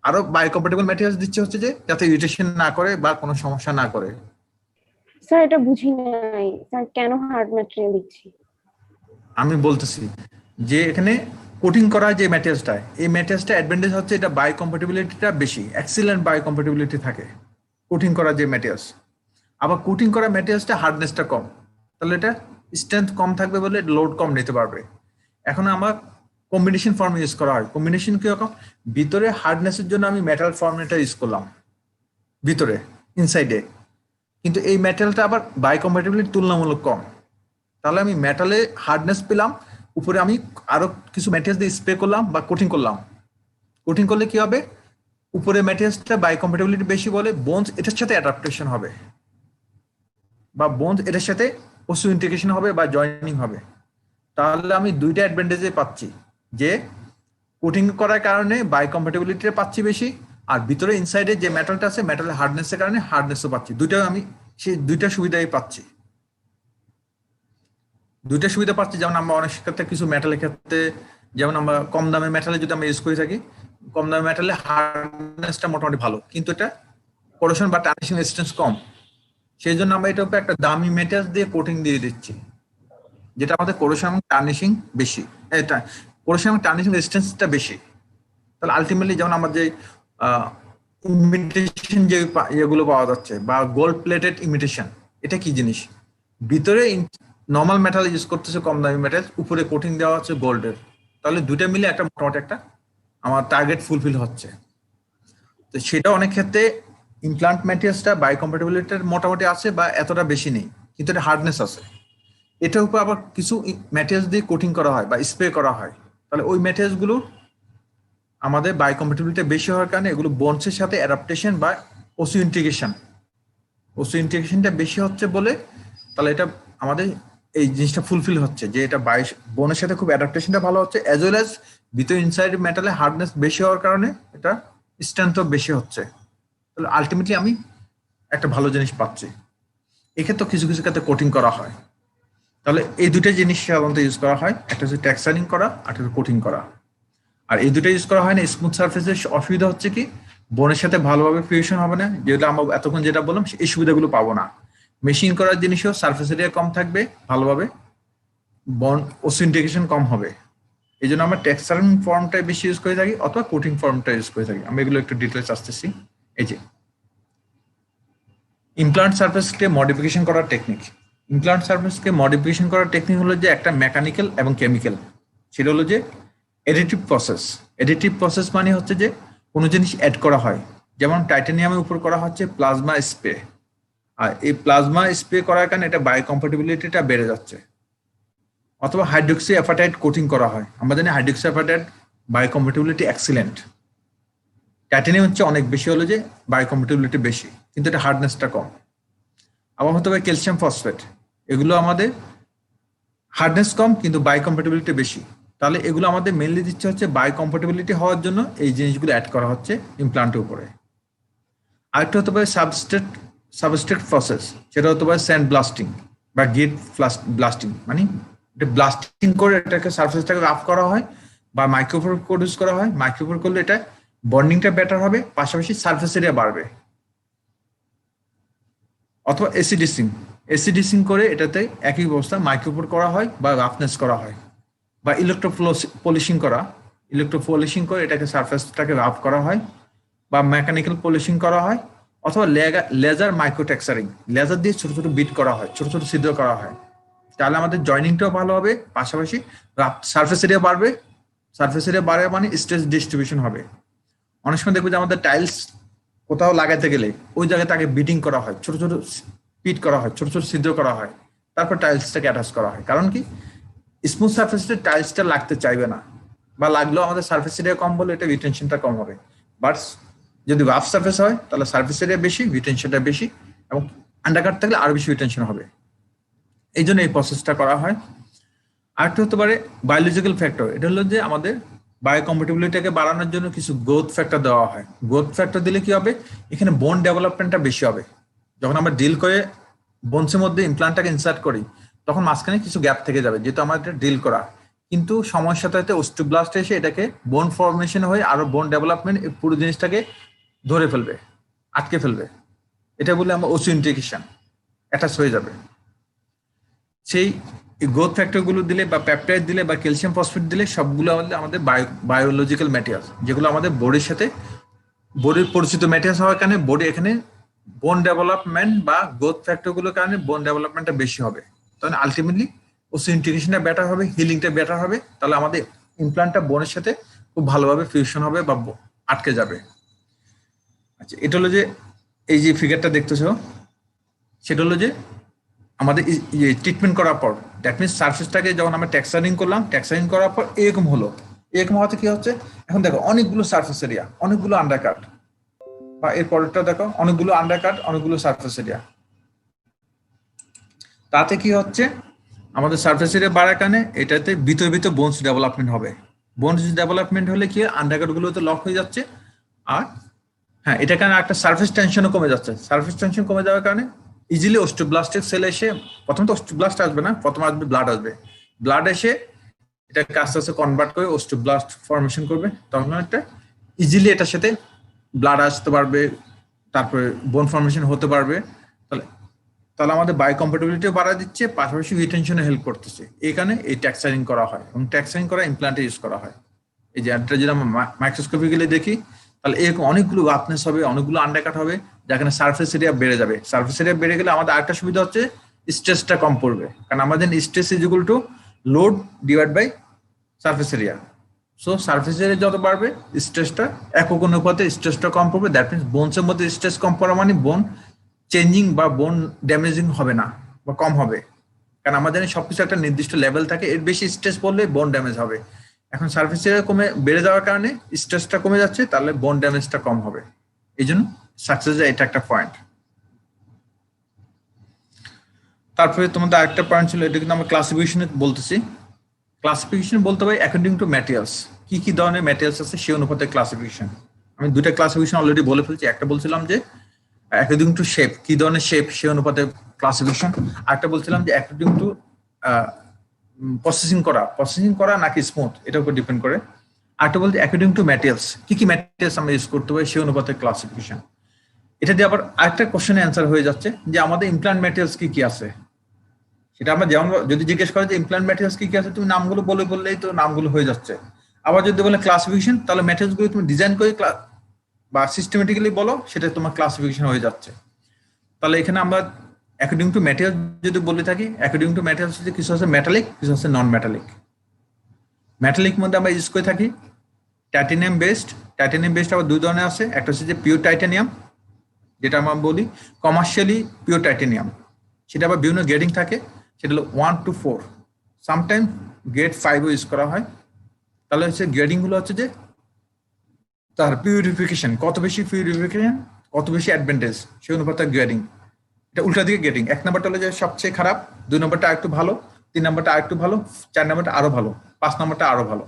আরো বায়োকম্প্যাটিবল ম্যাটেরিয়াল দিচ্ছে হচ্ছে যে যাতে ইরিটেশন না করে বা কোনো সমস্যা না করে। স্যার এটা বুঝি নাই স্যার, কেন হার্ড ম্যাটেরিয়াল দিচ্ছি? আমি বলতেছি যে এখানে কোটিং করা যে ম্যাটেরিয়ালসটা, এই ম্যাটেরিয়ালসটা অ্যাডভান্টেজ হচ্ছে এটা বায়োকম্প্যাটিবিলিটিটা বেশি, এক্সিলেন্ট বায়োকম্প্যাটিবিলিটি থাকে কোটিং করা যে ম্যাটেরিয়ালস। আবার কোটিং করা ম্যাটেরিয়ালসটা হার্ডনেসটা কম, তাহলে এটা স্ট্রেংথ কম থাকবে বলে লোড কম নিতে পারবে। এখন আমার কম্বিনেশন ফর্ম ইউজ করা হয়। কম্বিনেশন কিরকম? ভিতরে হার্ডনেসের জন্য আমি মেটাল ফর্মটা ইউজ করলাম ভিতরে ইনসাইডে, কিন্তু এই মেটালটা আবার বায়োকম্প্যাটিবিলিটি তুলনামূলক কম, তাহলে আমি মেটালে হার্ডনেস পেলাম, উপরে আমি আরো কিছু ম্যাটেরিয়াল দিয়ে স্প্রে করলাম বা কোটিং করলাম। কোটিং করলে কি হবে? উপরে ম্যাটেরিয়ালসটা বায়োকম্প্যাটিবিলিটি বেশি বলে বোনস এটার সাথে অ্যাডাপ্টেশন হবে বা বোনস এটার সাথে অস্টিও ইন্টিগ্রেশন হবে বা জয়েনিং হবে। তাহলে আমি দুইটা অ্যাডভান্টেজে পাচ্ছি, যে কোটিং করার কারণে বায়োকম্প্যাটিবিলিটিটা পাচ্ছি বেশি, আর ভিতরে ইনসাইডে যে মেটালটা আছে মেটালের হার্ডনেসের কারণে হার্ডনেসও পাচ্ছি। দুইটা আমি সেই দুইটা সুবিধাই পাচ্ছি। দুইটা সুবিধা পাচ্ছি, যেমন আমরা অনেক ক্ষেত্রে কিছু মেটালের ক্ষেত্রে, যেমন আমরা কম দামের মেটালে যদি আমরা ইউজ করে থাকি, কম দামের মেটালে হার্ডনেসটা মোটামুটি ভালো, কিন্তু এটা কোরেশন বা টার্নিশিং রেজিস্ট্যান্স কম। সেই জন্য আমরা এটার উপর একটা দামি মেটাল দিয়ে কোটিং দিয়ে দিচ্ছি, যেটা আমাদের কোরেশন এবং টার্নিশিং বেশি, এটা কোরেশন এবং টার্নিশিং রেজিস্ট্যান্সটা বেশি। তাহলে আলটিমেটলি যেমন আমার যে ইমিটেশন যে ইয়েগুলো পাওয়া যাচ্ছে বা গোল্ড প্লেটেড ইমিটেশন, এটা কি জিনিস? ভিতরে নর্মাল মেটাল ইউজ করতেছে কম দামি মেটাল, উপরে কোটিং দেওয়া হচ্ছে গোল্ডের, তাহলে দুইটা মিলে একটা মোটামুটি একটা আমার টার্গেট ফুলফিল হচ্ছে। তো সেটা অনেক ক্ষেত্রে ইমপ্লান্ট ম্যাটেরিয়ালসটা বায়োকম্প্যাটিবিলিটির মোটামুটি আছে বা এতটা বেশি নেই, কিন্তু এটা হার্ডনেস আছে। এটার উপর আবার কিছু ম্যাটেরিয়ালস দিয়ে কোটিং করা হয় বা স্প্রে করা হয়, তাহলে ওই ম্যাটেরিয়ালস গুলো আমাদের বায়োকম্প্যাটিবিলিটি বেশি হওয়ার কারণে এগুলো বোনসের সাথে অ্যাডাপ্টেশন বা ওসিও ইন্টিগ্রেশনটা বেশি হচ্ছে বলে, তাহলে এটা আমাদের এই জিনিসটা ফুলফিল হচ্ছে যে এটা বোনের সাথে খুব অ্যাডাপ্টেশনটা ভালো হচ্ছে, অ্যাজ ওয়েল অ্যাজ ভিতরে ইনসাইড মেটালে হার্ডনেস বেশি হওয়ার কারণে এটা স্ট্রেংথও বেশি হচ্ছে। তাহলে আলটিমেটলি আমি একটা ভালো জিনিস পাচ্ছি। এক্ষেত্রে কিছু কিছু ক্ষেত্রে কোটিং করা হয়। তাহলে এই দুটো জিনিস সাধারণত ইউজ করা হয়, একটা হচ্ছে টেক্সচারিং করা আর একটা হচ্ছে কোটিং করা। আর এই দুটো ইউজ করা হয় না স্মুথ সারফেসের অসুবিধা হচ্ছে কি বোনের সাথে ভালোভাবে ফিউশন হবে না, যেটা আমরা এতক্ষণ যেটা বললাম এই সুবিধাগুলো পাবো না। মেশিন করার জিনিসও সারফেস এরিয়া কম থাকবে, ভালোভাবে বন ওসিন্টিগ্রেশন কম হবে। এই জন্য আমরা টেক্সচারিং ফর্মটাই বেশি ইউজ করে থাকি অথবা কোটিং ফর্মটা ইউজ করে থাকি। আমি এগুলো একটু ডিটেলস আসতেছি। এই যে ইমপ্লান্ট সারফেসকে মডিফিকেশন করার টেকনিক। ইমপ্লান্ট সারফেসকে মডিফিকেশন করার টেকনিক হলো যে একটা মেকানিক্যাল এবং কেমিক্যাল। সেটা হলো যে এডিটিভ প্রসেস। এডিটিভ প্রসেস মানে হচ্ছে যে কোনো জিনিস অ্যাড করা হয়, যেমন টাইটানিয়ামের উপর করা হচ্ছে প্লাজমা স্প্রে, আর এই প্লাজমা স্প্রে করার কারণে এটা বায়োকম্প্যাটিবিলিটিটা বেড়ে যাচ্ছে। অথবা হাইড্রোক্সি অ্যাপাটাইট কোটিং করা হয়, আমরা জানি hydroxy appetite biocompatibility excellent. Titanium হচ্ছে অনেক বেশি হলো যে বায়োকম্প্যাটিবিলিটি বেশি, কিন্তু এটা হার্ডনেসটা কম। আবার হতে পারে ক্যালসিয়াম ফসফেট, এগুলো আমাদের হার্ডনেস কম কিন্তু বায়োকম্প্যাটিবিলিটি বেশি। তাহলে এগুলো আমাদের মেনলি দিচ্ছে হচ্ছে বায়োকম্প্যাটিবিলিটি হওয়ার জন্য এই জিনিসগুলো অ্যাড করা হচ্ছে ইমপ্লান্টের উপরে। আরেকটা হতে পারে সাবস্ট্রেট প্রসেস, সেটা হতে পারে স্যান্ড ব্লাস্টিং বা গেট ব্লাস্টিং, মানে এটা ব্লাস্টিং করে এটাকে সারফেসটাকে রাফ করা হয় বা মাইক্রোফোর প্রডিউস করা হয়। মাইক্রোফোর করলে এটা বন্ডিংটা বেটার হবে, পাশাপাশি সারফেস এরিয়া বাড়বে। অথবা এসিডিসিং করে এটাতে একই ব্যবস্থা মাইক্রোফোর করা হয় বা রাফনেস করা হয়। বা পলিশিং করে এটাকে সারফেসটাকে রাফ করা হয়, বা মেকানিক্যাল পলিশিং করা হয়, অথবা লেজার মাইক্রোটেক্সারিং, লেজার দিয়ে ছোট ছোট বিট করা হয়, ছোট ছোট ছিদ্র করা হয়। তাহলে আমাদের জয়নিংটাও ভালো হবে, পাশাপাশি সারফেস এরিয়া বাড়বে। সারফেস এরিয়া বাড়বে মানে স্ট্রেস ডিস্ট্রিবিউশন হবে। অনেক সময় দেখবো যে আমাদের টাইলস কোথাও লাগাতে গেলে ওই জায়গায় তাকে বিটিং করা হয়, ছোট ছোট পিট করা হয়, ছোট ছোট ছিদ্র করা হয়, তারপর টাইলসটাকে অ্যাটাচ করা হয়। কারণ কি, স্মুথ সারফেসে টাইলসটা লাগতে চাইবে না, বা লাগলেও আমাদের সারফেস এরিয়া কম বলে এটা রিটেনশনটা কম হবে। বাট যদি রাফ সারফেস হয় তাহলে সারফেস এরিয়া বেশি, রিটেনশনটা বেশি, এবং আন্ডারকাট থাকলে আরো বেশি রিটেনশন হবে। এই জন্য এই প্রসেসটা করা হয়। আরেকটা হতে পারে বায়োলজিক্যাল ফ্যাক্টর। এটা হলো যে আমাদের বায়োকম্প্যাটিবিলিটিকে বাড়ানোর জন্য কিছু গ্রোথ ফ্যাক্টর দেওয়া হয়। গ্রোথ ফ্যাক্টর দিলে কি হবে, এখানে বোন ডেভেলপমেন্টটা বেশি হবে। যখন আমরা ডিল করে বোনসের মধ্যে ইমপ্লান্টটাকে ইনসার্ট করি, তখন মাঝখানে কিছু গ্যাপ থেকে যাবে, যেহেতু আমাদের ডিল করা। কিন্তু সময়ের সাথে সাথে অস্টিওব্লাস্ট এসে এটাকে বোন ফর্মেশন হয়ে আরো বোন ডেভেলপমেন্ট পুরো জিনিসটাকে ধরে ফেলবে, আটকে ফেলবে। এটা বলে আমরা ওসিওইন্টিগ্রেশন অ্যাটাচ হয়ে যাবে। সেই গ্রোথ ফ্যাক্টর গুলো দিলে বা পেপটাইড দিলে বা ক্যালসিয়াম ফসফেট দিলে সবগুলো আমাদের বায়োলজিক্যাল ম্যাটেরিয়ালস, যেগুলো আমাদের বডির সাথে বডির পরিচিত ম্যাটেরিয়ালস হওয়ার কারণে বডি এখানে বোন ডেভেলপমেন্ট বা গ্রোথ ফ্যাক্টর গুলোর কারণে বোন ডেভেলপমেন্টটা বেশি হবে। তাহলে আলটিমেটলি ওসিওইন্টিগ্রেশনটা বেটার হবে, হিলিংটা বেটার হবে। তাহলে আমাদের ইমপ্লান্টটা বোনের সাথে খুব ভালোভাবে ফিউশন হবে বা আটকে যাবে। আচ্ছা, এটা হলো যে এই যে ফিগারটা দেখতেছো, সেটা হলো যে আমাদের ট্রিটমেন্ট করার পর, দ্যাট মিনস সারফেসটাকে যখন আমরা টেক্সচারিং করলাম, টেক্সচারিং করার পর এরকম হলো। এরকম হওয়াতে কি হচ্ছে, এখন দেখো অনেকগুলো সারফেস এরিয়া, অনেকগুলো আন্ডারকাট, বা এর পরেরটা দেখো অনেকগুলো আন্ডারকাট, অনেকগুলো সারফেস এরিয়া। তাতে কি হচ্ছে, আমাদের সারফেস এরিয়া বাড়ার কারণে এটাতে ভিতরে ভিতরে বোনস ডেভেলপমেন্ট হবে। বোনস ডেভেলপমেন্ট হলে কি আন্ডারকাট গুলো তো লক হয়ে যাচ্ছে। আর হ্যাঁ, এটা কারণে একটা সারফেস টেনশনও কমে যাচ্ছে। সারফেস টেনশন কমে যাওয়ার কারণে ইজিলি অস্টিওব্লাস্টিক সেল এসে, প্রথমে তো অস্টিওব্লাস্ট আসবে না, প্রথমে আসবে ব্লাড আসবে। ব্লাড এসে এটাকে আস্তে আস্তে কনভার্ট করে অস্টিওব্লাস্ট ফর্মেশন করবে। তখন একটা ইজিলি এটার সাথে ব্লাড আসতে পারবে, তারপরে বোন ফর্মেশন হতে পারবে। তাহলে তাহলে আমাদের বায়োকম্প্যাটিবিলিটিও বাড়া দিচ্ছে, পাশাপাশি রিটেনশনে হেল্প করতেছে। এখানে এই টেক্সচারিং করা হয়, এবং টেক্সচারিং করা ইমপ্লান্টে ইউজ করা হয়। এই যে যদি আমরা মাইক্রোস্কোপিক্যালি দেখি, তাহলে এরকম অনেকগুলো রাফনেস হবে, অনেকগুলো আন্ডারকাট হবে, যেখানে সারফেস এরিয়া বেড়ে যাবে। সারফেস এরিয়া বেড়ে গেলে আমাদের আরেকটা সুবিধা হচ্ছে স্ট্রেসটা কম পড়বে, কারণ আমাদের stress is equal to load divide by surface area. So surface area যত বাড়বে, স্ট্রেসটা একক অনুপাতে স্ট্রেসটা কম পড়বে। দ্যাট মিনস বোনসের মধ্যে স্ট্রেস কম পড়া মানে বোন চেঞ্জিং বা বোন ড্যামেজিং হবে না বা কম হবে, কারণ আমাদের সবকিছু একটা নির্দিষ্ট লেভেল থাকে। এর বেশি স্ট্রেস পড়লে বোন ড্যামেজ হবে। এখন সারফেস এরিয়া কমে বেড়ে যাওয়ার কারণে স্ট্রেসটা কমে যাচ্ছে, তাহলে বোন ড্যামেজটা কম হবে। এই জন্য সাকসেসের এটা একটা পয়েন্ট। তারপরে তোমাদের আরেকটা পয়েন্ট ছিল, এটা কিন্তু আমরা ক্লাসিফিকেশনে বলতেছি। ক্লাসিফিকেশন বলতে পারি অ্যাকর্ডিং টু ম্যাটেরিয়ালস, কি কি ধরনের ম্যাটেরিয়ালস আছে সেই অনুপাতে ক্লাসিফিকেশন। আমি দুইটা ক্লাসিফিকেশন অলরেডি বলে ফেলছি। একটা বলছিলাম যে অ্যাকর্ডিং টু শেপ, কি ধরনের শেপ সেই অনুপাতে ক্লাসিফিকেশন। আরেকটা বলছিলাম যে অ্যাকর্ডিং টু প্রসেসিং করা নাকি স্মুথ, এটার উপর ডিপেন্ড করে। আরেকটা বলতে অ্যাকর্ডিং টু ম্যাটেরিয়ালস, কি কি ম্যাটেরিয়ালস আমরা ইউজ করতে পারি সেই অনুপাতে ক্লাসিফিকেশন। এটা দিয়ে আবার আরেকটা কোশ্চেনে অ্যান্সার হয়ে যাচ্ছে যে আমাদের ইমপ্লান্ট ম্যাটেরিয়ালস কি কি আছে। সেটা আমরা যেমন যদি জিজ্ঞেস করে যে ইমপ্লান্ট ম্যাটেরিয়ালস কি কি আছে, তুমি নামগুলো বললেই তো নামগুলো হয়ে যাচ্ছে। আবার যদি বলে ক্লাসিফিকেশন, তাহলে ম্যাটেরিয়ালস গুলো তুমি ডিজাইন করে বা সিস্টেমেটিক্যালি বলো, সেটা তোমার ক্লাসিফিকেশন হয়ে যাচ্ছে। তাহলে এখানে আমরা অ্যাকর্ডিং টু ম্যাটেরিয়াল যদি বলে থাকি, অ্যাকর্ডিং টু ম্যাটেরিয়ালস হচ্ছে কিছু আছে মেটালিক, কিছু আছে নন মেটালিক। মেটালিক মধ্যে আমরা ইউজ করে থাকি টাইটানিয়াম বেসড। টাইটানিয়াম বেসড আবার দুই ধরনের আছে, একটা হচ্ছে যে পিওর টাইটানিয়াম, যেটা আমরা বলি কমার্শিয়ালি পিওর টাইটানিয়াম। সেটা আবার বিভিন্ন গ্রেডিং থাকে, সেটা হলো 1 to 4, সামটাইম গ্রেড 5ও ইউজ করা হয়। তাহলে হচ্ছে গ্রেডিং গুলো হচ্ছে যে তার পিউরিফিকেশন, কত বেশি পিউরিফিকেশন, কত বেশি অ্যাডভান্টেজ, সেই অনুপাতে গ্রেডিং। এটা উল্টা দিকে গ্রেডিং। 1 নাম্বারটা হলো যে সবচেয়ে খারাপ, 2 নাম্বারটা আরেকটু ভালো, 3 নাম্বারটা আরেকটু ভালো, 4 নাম্বারটা আরো ভালো, 5 নাম্বারটা আরো ভালো।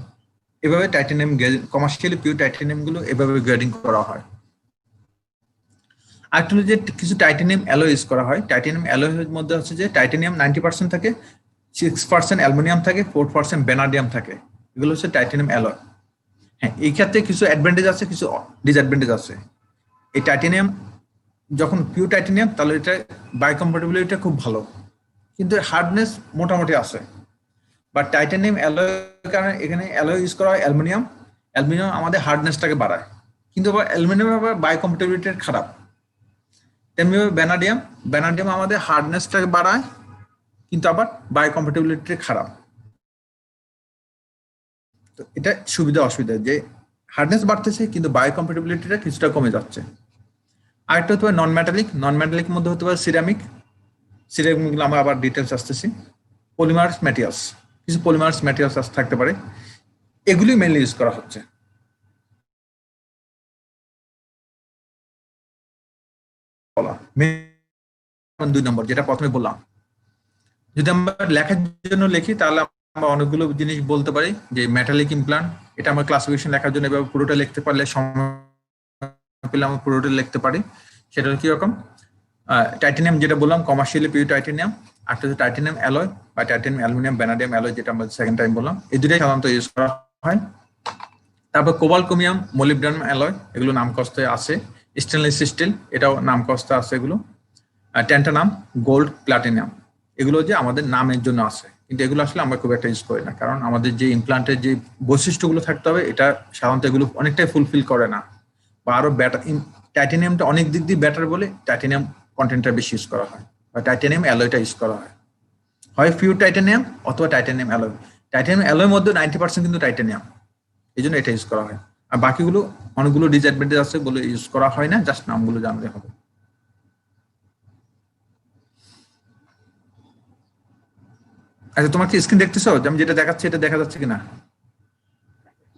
এভাবে টাইটানিয়াম, কমার্শিয়ালি পিওর টাইটানিয়াম গুলো এভাবে গ্রেডিং করা হয়। আরেকটা হলো যে কিছু টাইটানিয়াম অ্যালয় ইউজ করা হয়। টাইটানিয়াম অ্যালয়ের মধ্যে হচ্ছে যে টাইটানিয়াম 90% থাকে, 6% অ্যালুমিনিয়াম থাকে, 4% ভ্যানাডিয়াম থাকে। এগুলো হচ্ছে টাইটানিয়াম অ্যালয়। হ্যাঁ, এই ক্ষেত্রে কিছু অ্যাডভান্টেজ আছে, কিছু ডিসঅ্যাডভান্টেজ আছে। এই টাইটানিয়াম যখন পিওর টাইটানিয়াম, তাহলে এটা বায়োকম্প্যাটিবিলিটি খুব ভালো, কিন্তু হার্ডনেস মোটামুটি আছে। বা টাইটানিয়াম অ্যালয় কারণে এখানে অ্যালয় ইউজ করা হয় অ্যালুমিনিয়াম। অ্যালুমিনিয়াম আমাদের হার্ডনেসটাকে বাড়ায়, কিন্তু আবার অ্যালুমিনিয়াম আবার বায়োকম্প্যাটিবিলিটি খারাপ। তেমনি ভ্যানাডিয়াম, ভ্যানাডিয়াম আমাদের হার্ডনেসটাকে বাড়ায়, কিন্তু আবার বায়োকম্প্যাটিবিলিটি খারাপ। তো এটা সুবিধা অসুবিধা, যে হার্ডনেস বাড়তেছে কিন্তু বায়োকম্প্যাটিবিলিটিটা কিছুটা কমে যাচ্ছে। আরেকটা হতে পারে নন মেটালিক। নন মেটালিক মধ্যে হতে পারে সিরামিক। সিরামিকগুলো আমরা আবার ডিটেলস আসতেছি। পলিমার্স ম্যাটেরিয়ালস, কিছু পলিমার্স ম্যাটেরিয়ালস থাকতে পারে, এগুলি মেইনলি ইউজ করা হচ্ছে। বলা 2 নম্বর যেটা প্রথমে বললাম, যদি আমরা লেখার জন্য লিখি তাহলে আমরা অনেকগুলো জিনিস বলতে পারি। যে মেটালিক ইমপ্লান্ট, এটা আমরা ক্লাসিফিকেশন লেখার জন্য এভাবে পুরোটা লিখতে পারলে, সময় পেলে আমরা পুরোটা লিখতে পারি। সেটা কি রকম? টাইটানিয়াম যেটা বললাম কমার্শিয়ালি পিওর টাইটানিয়াম, একটা হচ্ছে টাইটানিয়াম অ্যালয় বা টাইটানিয়াম অ্যালুমিনিয়াম ভ্যানাডিয়াম অ্যালয়, যেটা আমরা সেকেন্ড টাইম বললাম। এই দুটাই সাধারণত ইউজ করা হয়। তারপর কোবাল্ট ক্রোমিয়াম, মলিবডেনাম অ্যালয়, এগুলো নামকস্তে আছে। স্টেনলেস স্টিল, এটাও নামকস্তে আছে এগুলো। ট্যান্টানাম, গোল্ড, প্লাটিনাম, এগুলো যে আমাদের নামের জন্য আছে, কিন্তু এগুলো আসলে আমরা খুব একটা ইউজ করি না, কারণ আমাদের যে ইমপ্লান্টের যে বৈশিষ্ট্যগুলো থাকতে হবে, এটা সাধারণত এগুলো অনেকটাই ফুলফিল করে না, বা আরো বেটার। টাইটানিয়ামটা অনেক দিক দিয়ে বেটার বলে টাইটানিয়াম কন্টেন্টটা বেশি ইউজ করা হয়, বা টাইটানিয়াম অ্যালয়টা ইউজ করা হয়। হয় পিওর টাইটানিয়াম অথবা টাইটানিয়াম অ্যালয়। টাইটানিয়াম অ্যালয়ের মধ্যে 90% কিন্তু টাইটানিয়াম, এই জন্য এটা ইউজ করা হয়। আর বাকিগুলো অনেকগুলো ডিসঅ্যাডভান্টেজ আছে বলে ইউজ করা হয় না, জাস্ট নামগুলো জানলে হবে। আচ্ছা, তোমার কি স্ক্রিন দেখতেছো? আমি যেটা দেখাচ্ছি এটা দেখা যাচ্ছে কিনা?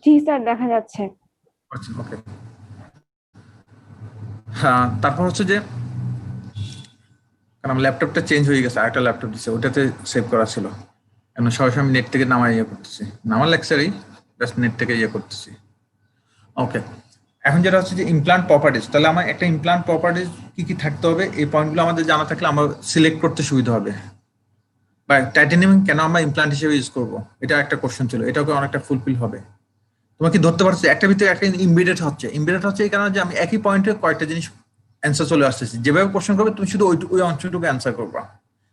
জি স্যার, দেখা যাচ্ছে। আচ্ছা, ওকে। হ্যাঁ, তারপর হচ্ছে যে কারণ ল্যাপটপটা চেঞ্জ হয়ে গেছে, আরেকটা ল্যাপটপ দিচ্ছে, ওটাতে সেভ করা ছিল। এখন সরাসরি আমি নেট থেকে নামাই ইয়ে করতেছি, নামার লেকচারেই জাস্ট নেট থেকে ইয়ে করতেছি। ওকে, এখন যেটা হচ্ছে যে ইমপ্লান্ট প্রপার্টিজ, তাহলে আমার একটা ইমপ্লান্ট প্রপার্টিজ কি কি থাকতে হবে, এই পয়েন্টগুলো আমাদের জানা থাকলে আমরা সিলেক্ট করতে সুবিধা হবে। বা টাইটানিয়াম কেন আমরা ইমপ্লান্ট হিসেবে ইউজ করবো, এটা একটা কোশ্চেন ছিল, এটাকে অনেকটা ফুলফিল হবে। তোমার কি ধরতে পারছো একটা ভিতরে একটা ইমবিডেট হচ্ছে? ইমবিডেট হচ্ছে এই কারণে যে আমি একই পয়েন্টে কয়েকটা জিনিস অ্যান্সার চলে আসতেছি, যেভাবে কোশ্চেন করবে তুমি শুধু ওই অংশটুকু অ্যান্সার করবা।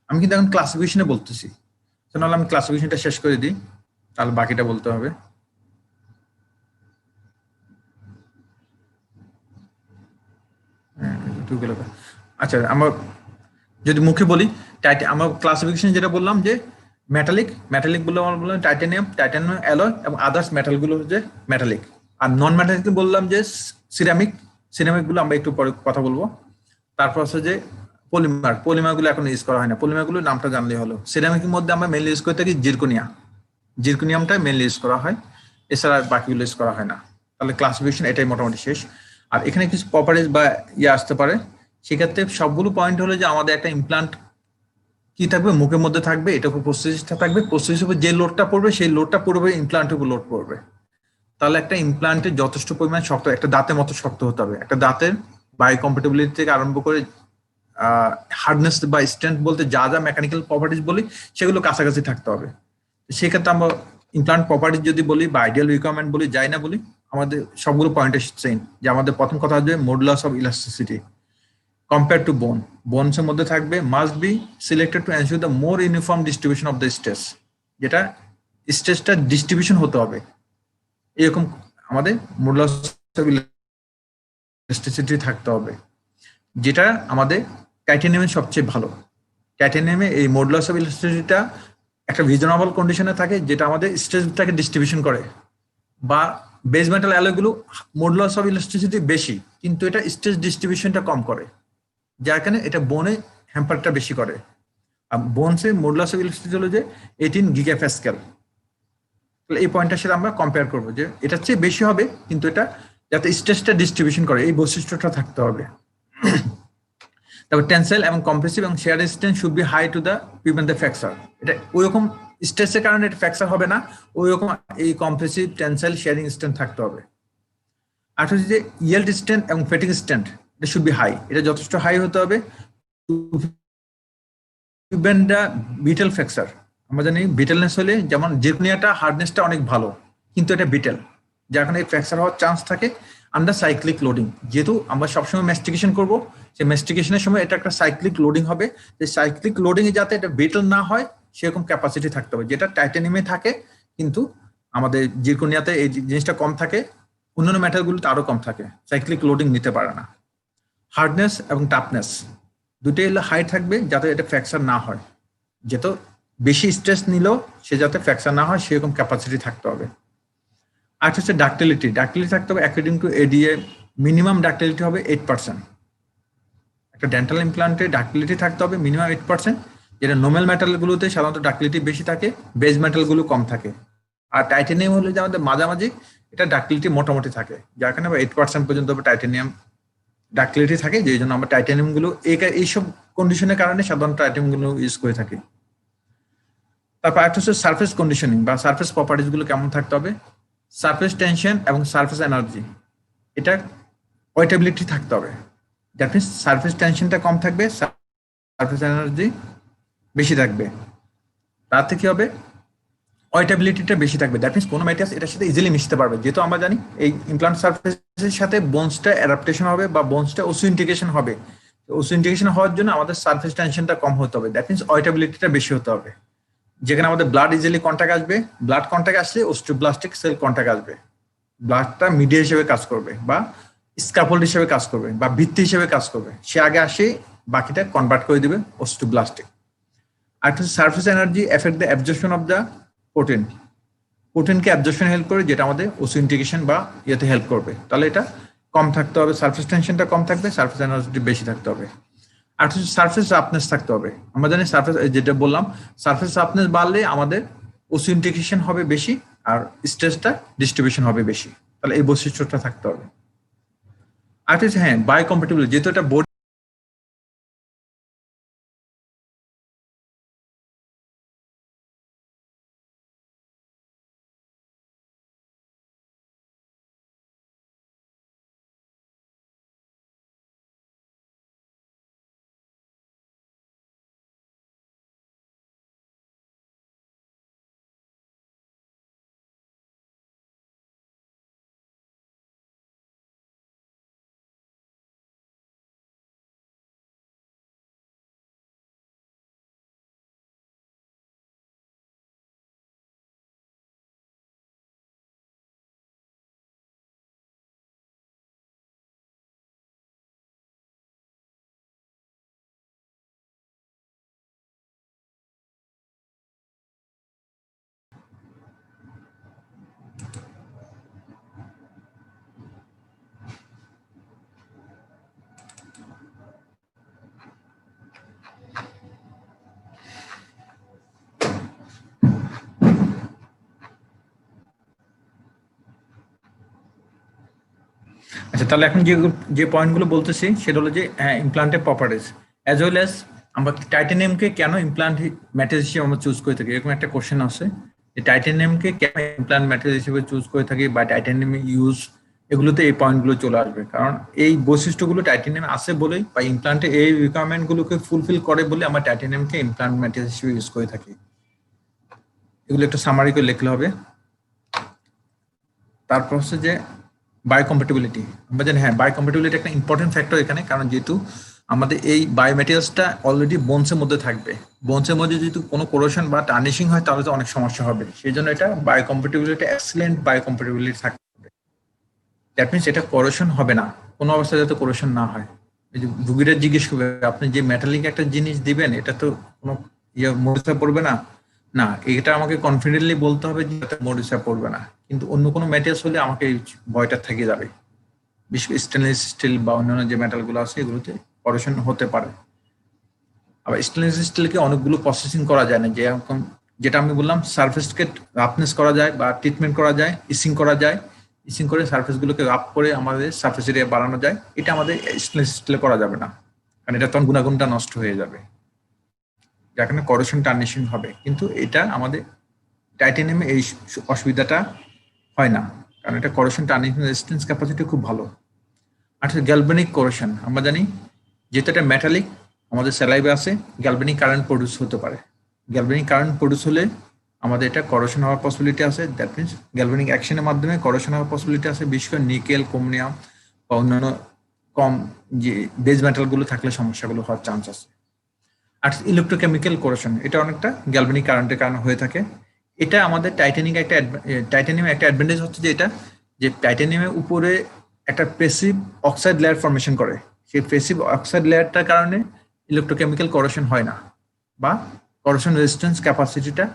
আমি কিন্তু এখন ক্লাসিফিকেশনে বলতেছি, তাহলে আমি ক্লাসিফিকেশনটা শেষ করে দিই, তাহলে বাকিটা বলতে হবে। আচ্ছা, আমরা যদি মুখে বলি, আমরা ক্লাসিফিকেশন যেটা বললাম যে মেটালিক বললাম টাইটানিয়াম, টাইটানিয়াম অ্যালয় এবং আদার্স মেটাল গুলো হচ্ছে মেটালিক। আর নন মেটালিক বললাম যে সিরামিক গুলো আমরা একটু পরে কথা বলবো। তারপর হচ্ছে যে পলিমার গুলো এখন ইউজ করা হয় না, পলিমার গুলো নামটা জানলেই হলো। সিরামিকের মধ্যে আমরা মেনলি ইউজ করে থাকি জিরকোনিয়ামটা মেনলি ইউজ করা হয়, এছাড়া বাকিগুলো ইউজ করা হয় না। তাহলে ক্লাসিফিকেশন এটাই মোটামুটি শেষ। আর এখানে কিছু প্রপার্টিজ বা ইয়ে আসতে পারে, সেক্ষেত্রে সবগুলো পয়েন্ট হলো যে আমাদের একটা ইমপ্লান্ট কি থাকবে, মুখের মধ্যে থাকবে, এটা উপর প্রসেসটা থাকবে, প্রসেসের উপর যে লোডটা পড়বে সেই লোডটা পুরোপুরি ইমপ্লান্টের উপর লোড পড়বে। তাহলে একটা ইমপ্লান্টে যথেষ্ট পরিমাণ শক্ত, একটা দাঁতের মতো শক্ত হতে হবে। একটা দাঁতের বায়োকম্প্যাটিবিলিটি থেকে আরম্ভ করে হার্ডনেস বা স্ট্রেংথ বলতে যা যা মেকানিক্যাল প্রপার্টিজ বলি, সেগুলো কাছাকাছি থাকতে হবে। সেক্ষেত্রে আমরা ইমপ্লান্ট প্রপার্টিজ যদি বলি বা আইডিয়াল রিকোয়ারমেন্ট বলি, যাই না বলি, আমাদের সবগুলো পয়েন্ট সেম। যে আমাদের প্রথম কথা হচ্ছে modulus of elasticity compared to bones এর মধ্যে থাকবে must be selected to ensure the more uniform distribution of the stress, যেটা স্ট্রেসটা ডিস্ট্রিবিউশন হতে হবে এরকম আমাদের মডুলাস অফ ইলাস্টিসিটি থাকতে হবে, যেটা আমাদের টাইটানিয়ামে সবচেয়ে ভালো। টাইটানিয়ামে এই মডুলাস অফ ইলাস্টিসিটিটা একটা রিজনেবল কন্ডিশনে থাকে, যেটা আমাদের স্ট্রেসটাকে ডিস্ট্রিবিউশন করে। বা বেস মেটাল অ্যালয়গুলো মডুলাস অফ ইলাস্টিসিটি বেশি, কিন্তু এটা স্ট্রেস ডিস্ট্রিবিউশনটা কম করে, যার কারণে এটা বোনে হ্যাম্পারটা বেশি করে। আর বোনসে মডুলাস অফ ইলাস্টিসিটি হলো যে 18 গিগাপ্যাসকেল। এই পয়েন্টটার সাথে আমরা কম্পেয়ার করবো যে এটার চেয়ে বেশি হবে, কিন্তু এটা যাতে স্ট্রেসটা ডিস্ট্রিবিউশন করে, এই বৈশিষ্ট্যটা থাকতে হবে। তারপর টেনসাইল এবং কম্প্রেসিভ এবং shear resistance should be high to the prevent the fracture. এটা ওইরকম স্ট্রেসের কারণে এটা ফ্র্যাকচার হবে না, ওইরকম এই কম্প্রেসিভ, টেনসাইল, শিয়ারিং স্ট্রেন্থ থাকতে হবে। আর হচ্ছে যে ইয়েল্ড স্ট্রেন্থ এবং ফেটিং স্ট্রেন্থ, এটা শুড বি হাই, এটা যথেষ্ট হাই হতে হবে to prevent the betel fracture. আমরা জানি বিটেলনেস হলে যেমন জিরকনিয়াটা হার্ডনেসটা অনেক ভালো, কিন্তু এটা বিটেল, যার কারণে ফ্র্যাকচার হওয়ার চান্স থাকে আন্ডার সাইক্লিক লোডিং। যেহেতু আমরা সবসময় ম্যাস্টিকেশন করবো, সেই ম্যাস্টিকেশনের সময় এটা একটা সাইক্লিক লোডিং হবে, যে সাইক্লিক লোডিং এ যাতে এটা বিটেল না হয় সেরকম ক্যাপাসিটি থাকতে হবে, যেটা টাইটানিয়ামে থাকে, কিন্তু আমাদের জিরকনিয়াতে এই জিনিসটা কম থাকে, অন্যান্য মেটালগুলোতে আরো কম থাকে, সাইক্লিক লোডিং নিতে পারে না। হার্ডনেস এবং টাফনেস দুটোই হাই থাকবে যাতে এটা ফ্র্যাকচার না হয়, যেহেতু বেশি স্ট্রেস নিলেও সে যাতে ফ্র্যাকচার না হয় সেরকম ক্যাপাসিটি থাকতে হবে। আর হচ্ছে ডাক্টিলিটি, ডাক্টিলিটি থাকতে হবে according to ADA minimum ductility হবে 8%। একটা ডেন্টাল ইমপ্লান্টে ডাক্টিলিটি থাকতে হবে মিনিমাম 8%, যেটা নর্মাল মেটালগুলোতে সাধারণত ডাক্টিলিটি বেশি থাকে, বেজ মেটালগুলো কম থাকে। আর টাইটানিয়াম হলে যে আমাদের মাঝামাঝি এটা ডাক্টিলিটি মোটামুটি থাকে, যার কারণে 8% পর্যন্ত টাইটানিয়াম ডাক্টিলিটি থাকে, যেই জন্য আমরা টাইটানিয়াম গুলো এইসব কন্ডিশনের কারণে সাধারণত টাইটানিয়াম গুলো ইউজ করে থাকি। তারপর একটা হচ্ছে সারফেস কন্ডিশনিং বা সারফেস প্রপার্টিজ গুলো কেমন থাকতে হবে, সারফেস টেনশন এবং সারফেস এনার্জি, এটা ওয়েটেবিলিটি থাকতে হবে। দ্যাট মিনস সারফেস টেনশনটা কম থাকবে, সারফেস এনার্জি বেশি থাকবে। তাতে কি হবে, ওয়েটেবিলিটিটা বেশি থাকবে। দ্যাট মিনস কোনো ম্যাটেরিয়ালস এটার সাথে ইজিলি মিশতে পারবে, যেহেতু আমরা জানি এই ইমপ্লান্ট সারফেসের সাথে বোনসটা অ্যাডাপ্টেশন হবে বা বোনসটা ওসু ইন্টিগ্রেশন হবে। ওসু ইন্টিগ্রেশন হওয়ার জন্য আমাদের সারফেস টেনশনটা কম হতে হবে, দ্যাট মিনস ওয়েটেবিলিটিটা বেশি হতে হবে। যেখানে আমাদের ব্লাড ইজিলি কন্ট্যাক্ট আসবে, ব্লাড কন্ট্যাক্ট আসলে অস্টিওব্লাস্টিক সেল কন্ট্যাক্ট আসবে, ব্লাডটা মিডিয়া হিসেবে কাজ করবে বা স্ক্যাফোল্ড হিসেবে কাজ করবে বা ভিত্তি হিসেবে কাজ করবে, সে আগে আসে বাকিটা কনভার্ট করে দিবে অস্টিওব্লাস্টিক। আর surface energy effect the absorption of the protein, প্রোটিনকে অ্যাবজর্পশন হেল্প করে, যেটা আমাদের ওসু ইন্টিগ্রেশন বা ইয়েতে হেল্প করবে। তাহলে এটা কম থাকতে হবে, সারফেস টেনশনটা কম থাকবে, সারফেস এনার্জি বেশি থাকতে হবে। আর সারফেস রাফনেস থাকতে হবে। আমরা জানি সারফেস, যেটা বললাম, সারফেস রাফনেস বাড়লে আমাদের ওসু ইন্টিগ্রেশন হবে বেশি আর স্ট্রেসটা ডিস্ট্রিবিউশন হবে বেশি, তাহলে এই বৈশিষ্ট্যটা থাকতে হবে। আর হ্যাঁ, বায়োকম্প্যাটিবিলিটি, যেহেতু এটা বোর্ড আচ্ছা, তাহলে এখন যে পয়েন্টগুলো বলতেছি সেটা হলো যে হ্যাঁ, ইমপ্লান্টের প্রপার্টিজ অ্যাজ ওয়েল অ্যাজ আমরা টাইটানিয়ামকে কেন ইমপ্লান্ট ম্যাটেরিয়াল হিসেবে আমরা চুজ করে থাকি, এরকম একটা কোশ্চেন আছে যে টাইটানিয়ামকে কেন ইমপ্লান্ট ম্যাটেরিয়াল হিসেবে চুজ করে থাকি বা টাইটানিয়াম ইউজ, এগুলোতে এই পয়েন্টগুলো চলে আসবে। কারণ এই বৈশিষ্ট্যগুলো টাইটানিয়াম আছে বলেই বা ইমপ্লান্টে এই রিকোয়ারমেন্টগুলোকে ফুলফিল করে বলে আমরা টাইটানিয়ামকে ইমপ্লান্ট ম্যাটেরিয়াল হিসেবে ইউজ করে থাকি। এগুলো একটু সামারি করে লিখলে হবে। তারপর হচ্ছে যে বায়োকম্প্যাটিবিলিটি, আমরা জানি হ্যাঁ, বায়োকম্প্যাটিবিলিটি একটা ইম্পর্টেন্ট ফ্যাক্টর এখানে, কারণ যেহেতু আমাদের এই বায়োমেটেরিয়ালসটা অলরেডি বোনসের মধ্যে থাকবে, বোনসের মধ্যে যদি কোনো কোরোশন বা টার্নিশিং হয় তাহলে তো অনেক সমস্যা হবে, সেই জন্য এটা বায়োকম্প্যাটিবিলিটি এক্সিলেন্ট বায়োকম্প্যাটিবিলিটি থাকবে। দ্যাট মিনস এটা কোরোশন হবে না, কোনো অবস্থায় যাতে কোরোশন না হয়। এই যে রুগীরা জিজ্ঞেস করবে আপনি যে মেটালিক একটা জিনিস দিবেন এটা তো কোনো মরিচা পড়বে না, না এটা আমাকে কনফিডেন্টলি বলতে হবে যে এটা মরিচা পড়বে না, কিন্তু অন্য কোনো ম্যাটেরিয়ালস হলে আমাকে ভয়টা থেকে যাবে। বিশেষ করে স্টেনলেস স্টিল বা অন্যান্য যে মেটালগুলো আছে এগুলোতে কোরোশন হতে পারে। আবার স্টেনলেস স্টিলকে অনেকগুলো প্রসেসিং করা যায় না, যেরকম যেটা আমি বললাম সারফেসকে রাফনেস করা যায় বা ট্রিটমেন্ট করা যায়, ইচিং করা যায়, ইচিং করে সারফেস গুলোকে রাফ করে আমাদের সারফেস এরিয়া বাড়ানো যায়, এটা আমাদের স্টেনলেস স্টিলে করা যাবে না, কারণ এটা তখন গুণাগুণটা নষ্ট হয়ে যাবে, যার কারণে করোশন টার্নিশিং হবে। কিন্তু এটা আমাদের টাইটানিয়ামে এই অসুবিধাটা হয় না, কারণ এটা করোশন টার্নিশিং রেজিস্ট্যান্স ক্যাপাসিটি খুব ভালো। আর গ্যালভানিক করোশন, আমরা জানি যেহেতু এটা মেটালিক, আমাদের স্যালাইভে আছে, গ্যালভানিক কারেন্ট প্রডিউস হতে পারে। গ্যালভানিক কারেন্ট প্রডিউস হলে আমাদের এটা করোশন হওয়ার পসিবিলিটি আছে। দ্যাট মিনস গ্যালভানিক অ্যাকশনের মাধ্যমে করোশন হওয়ার পসিবিলিটি আছে, বিশেষ করে নিকেল, ক্রোমিয়াম বা অন্যান্য কম যে বেজ মেটালগুলো থাকলে সমস্যাগুলো হওয়ার চান্স আছে। আর ইলেকট্রোকেমিক্যাল করোশন, এটা অনেকটা গ্যালভানিক কারেন্টের কারণে হয়ে থাকে। এটা আমাদের টাইটানিয়াম একটা অ্যাডভান্টেজ হচ্ছে যে এটা যে টাইটানিয়ামের উপরে একটা প্যাসিভ অক্সাইড লেয়ার ফর্মেশন করে, সেই প্যাসিভ অক্সাইড লেয়ারটার কারণে ইলেকট্রোকেমিক্যাল করোশন হয় না, বা করোশন রেজিস্ট্যান্স ক্যাপাসিটিটা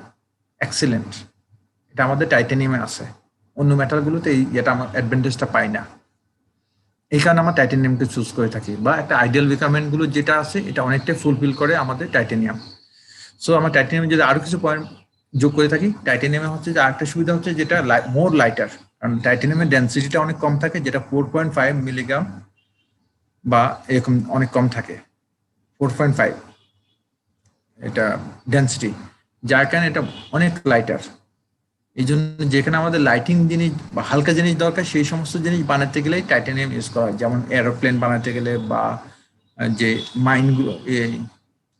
এক্সিলেন্ট। এটা আমাদের টাইটানিয়ামে আছে, অন্য মেটালগুলোতে এটা আমার অ্যাডভান্টেজটা পাই না। এই কারণে আমরা টাইটানিয়ামকে চুজ করে থাকি, বা একটা আইডিয়াল রিকোয়ারমেন্ট গুলো যেটা আছে এটা অনেকটাই ফুলফিল করে আমাদের টাইটানিয়াম। সো আমরা টাইটানিয়ামে যদি আরো কিছু পয়েন্ট যোগ করে থাকি, টাইটানিয়ামে হচ্ছে যে আরেকটা সুবিধা হচ্ছে যেটা মোর লাইটার, কারণ টাইটানিয়ামের ডেন্সিটিটা অনেক কম থাকে, যেটা 4.5 মিলিগ্রাম বা এরকম অনেক কম থাকে, 4.5 এটা ডেন্সিটি, যার কারণে এটা অনেক লাইটার। এই জন্য যেখানে আমাদের লাইটিং জিনিস বা হালকা জিনিস দরকার, সেই সমস্ত জিনিস বানাতে গেলে টাইটানিয়াম ইউজ করা হয়। যেমন এরোপ্লেন বানাতে গেলে, বা যে মাইনগুলো,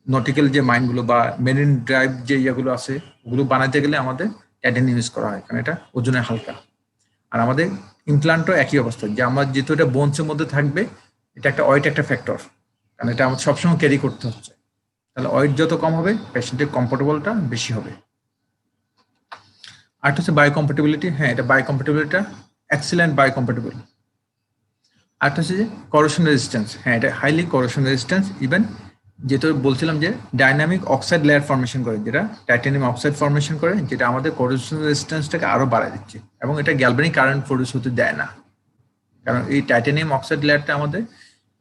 নটিক্যাল যে মাইনগুলো বা মেরিন ড্রাইভ যে ইয়েগুলো আছে, ওগুলো বানাতে গেলে আমাদের টাইটানিয়াম ইউজ করা হয়, কারণ এটা ওজনে হালকা। আর আমাদের ইমপ্লান্টও একই অবস্থা, যে আমার যেহেতু এটা বোনসের মধ্যে থাকবে, এটা একটা ওয়েট একটা ফ্যাক্টর, কারণ এটা আমাদের সবসময় ক্যারি করতে হচ্ছে। তাহলে ওয়েট যত কম হবে, পেশেন্টের কমফোর্টেবলটা বেশি হবে। আর হচ্ছে বায়োকম্প্যাটিবিলিটি, হ্যাঁ এটা বায়োকম্প্যাটিবিলিটিটা এক্সিলেন্ট বায়োকম্প্যাটিবল। আর হচ্ছে যে করোশন রেজিস্ট্যান্স, হ্যাঁ এটা হাইলি করোশন রেজিস্ট্যান্স। ইভেন যেহেতু বলছিলাম যে ডাইনামিক অক্সাইড লেয়ার ফর্মেশন করে, যেটা টাইটানিয়াম অক্সাইড ফর্মেশন করে, যেটা আমাদের করোশন রেজিস্ট্যান্সটাকে আরো বাড়ায় দিচ্ছে, এবং এটা গ্যালভানিক কারেন্ট প্রডিউস হতে দেয় না, কারণ এই টাইটানিয়াম অক্সাইড লেয়ারটা আমাদের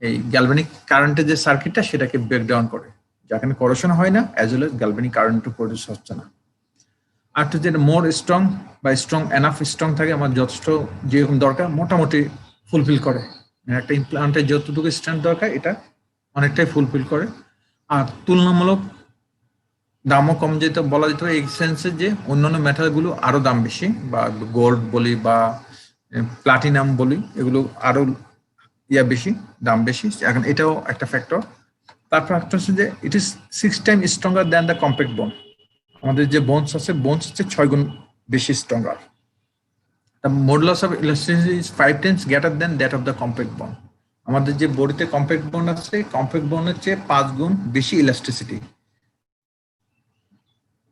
এই গ্যালভানিক কারেন্টের যে সার্কিটটা সেটাকে ব্রেকডাউন করে, যেখানে করোশন হয় না, as well as galvanic current produce হচ্ছে না। আর তো যেটা মোর স্ট্রং বা স্ট্রং এনাফ স্ট্রং থাকে, আমার যথেষ্ট যেরকম দরকার মোটামুটি ফুলফিল করে। একটা ইমপ্লান্টের যতটুকু স্ট্রেংথ দরকার এটা অনেকটাই ফুলফিল করে। আর তুলনামূলক দামও কম, যেটা বলা যেতে পারে এই সেন্সে যে অন্যান্য মেটালগুলো আরো দাম বেশি, বা গোল্ড বলি বা প্লাটিনাম বলি, এগুলো আরো বেশি দাম বেশি, এখন এটাও একটা ফ্যাক্টর। তারপর একটা হচ্ছে যে it is 6 time stronger than the compact বোন। আমাদের যে বোনস আছে, বোনস হচ্ছে 6 গুণ বেশি stronger. The modulus of elasticity is 5 times greater than that of the compact bond. আমাদের যে বডিতে কম্প্যাক্ট বন্ড আছে, কম্প্যাক্ট বন্ডের চেয়ে 5 গুণ বেশি elasticity,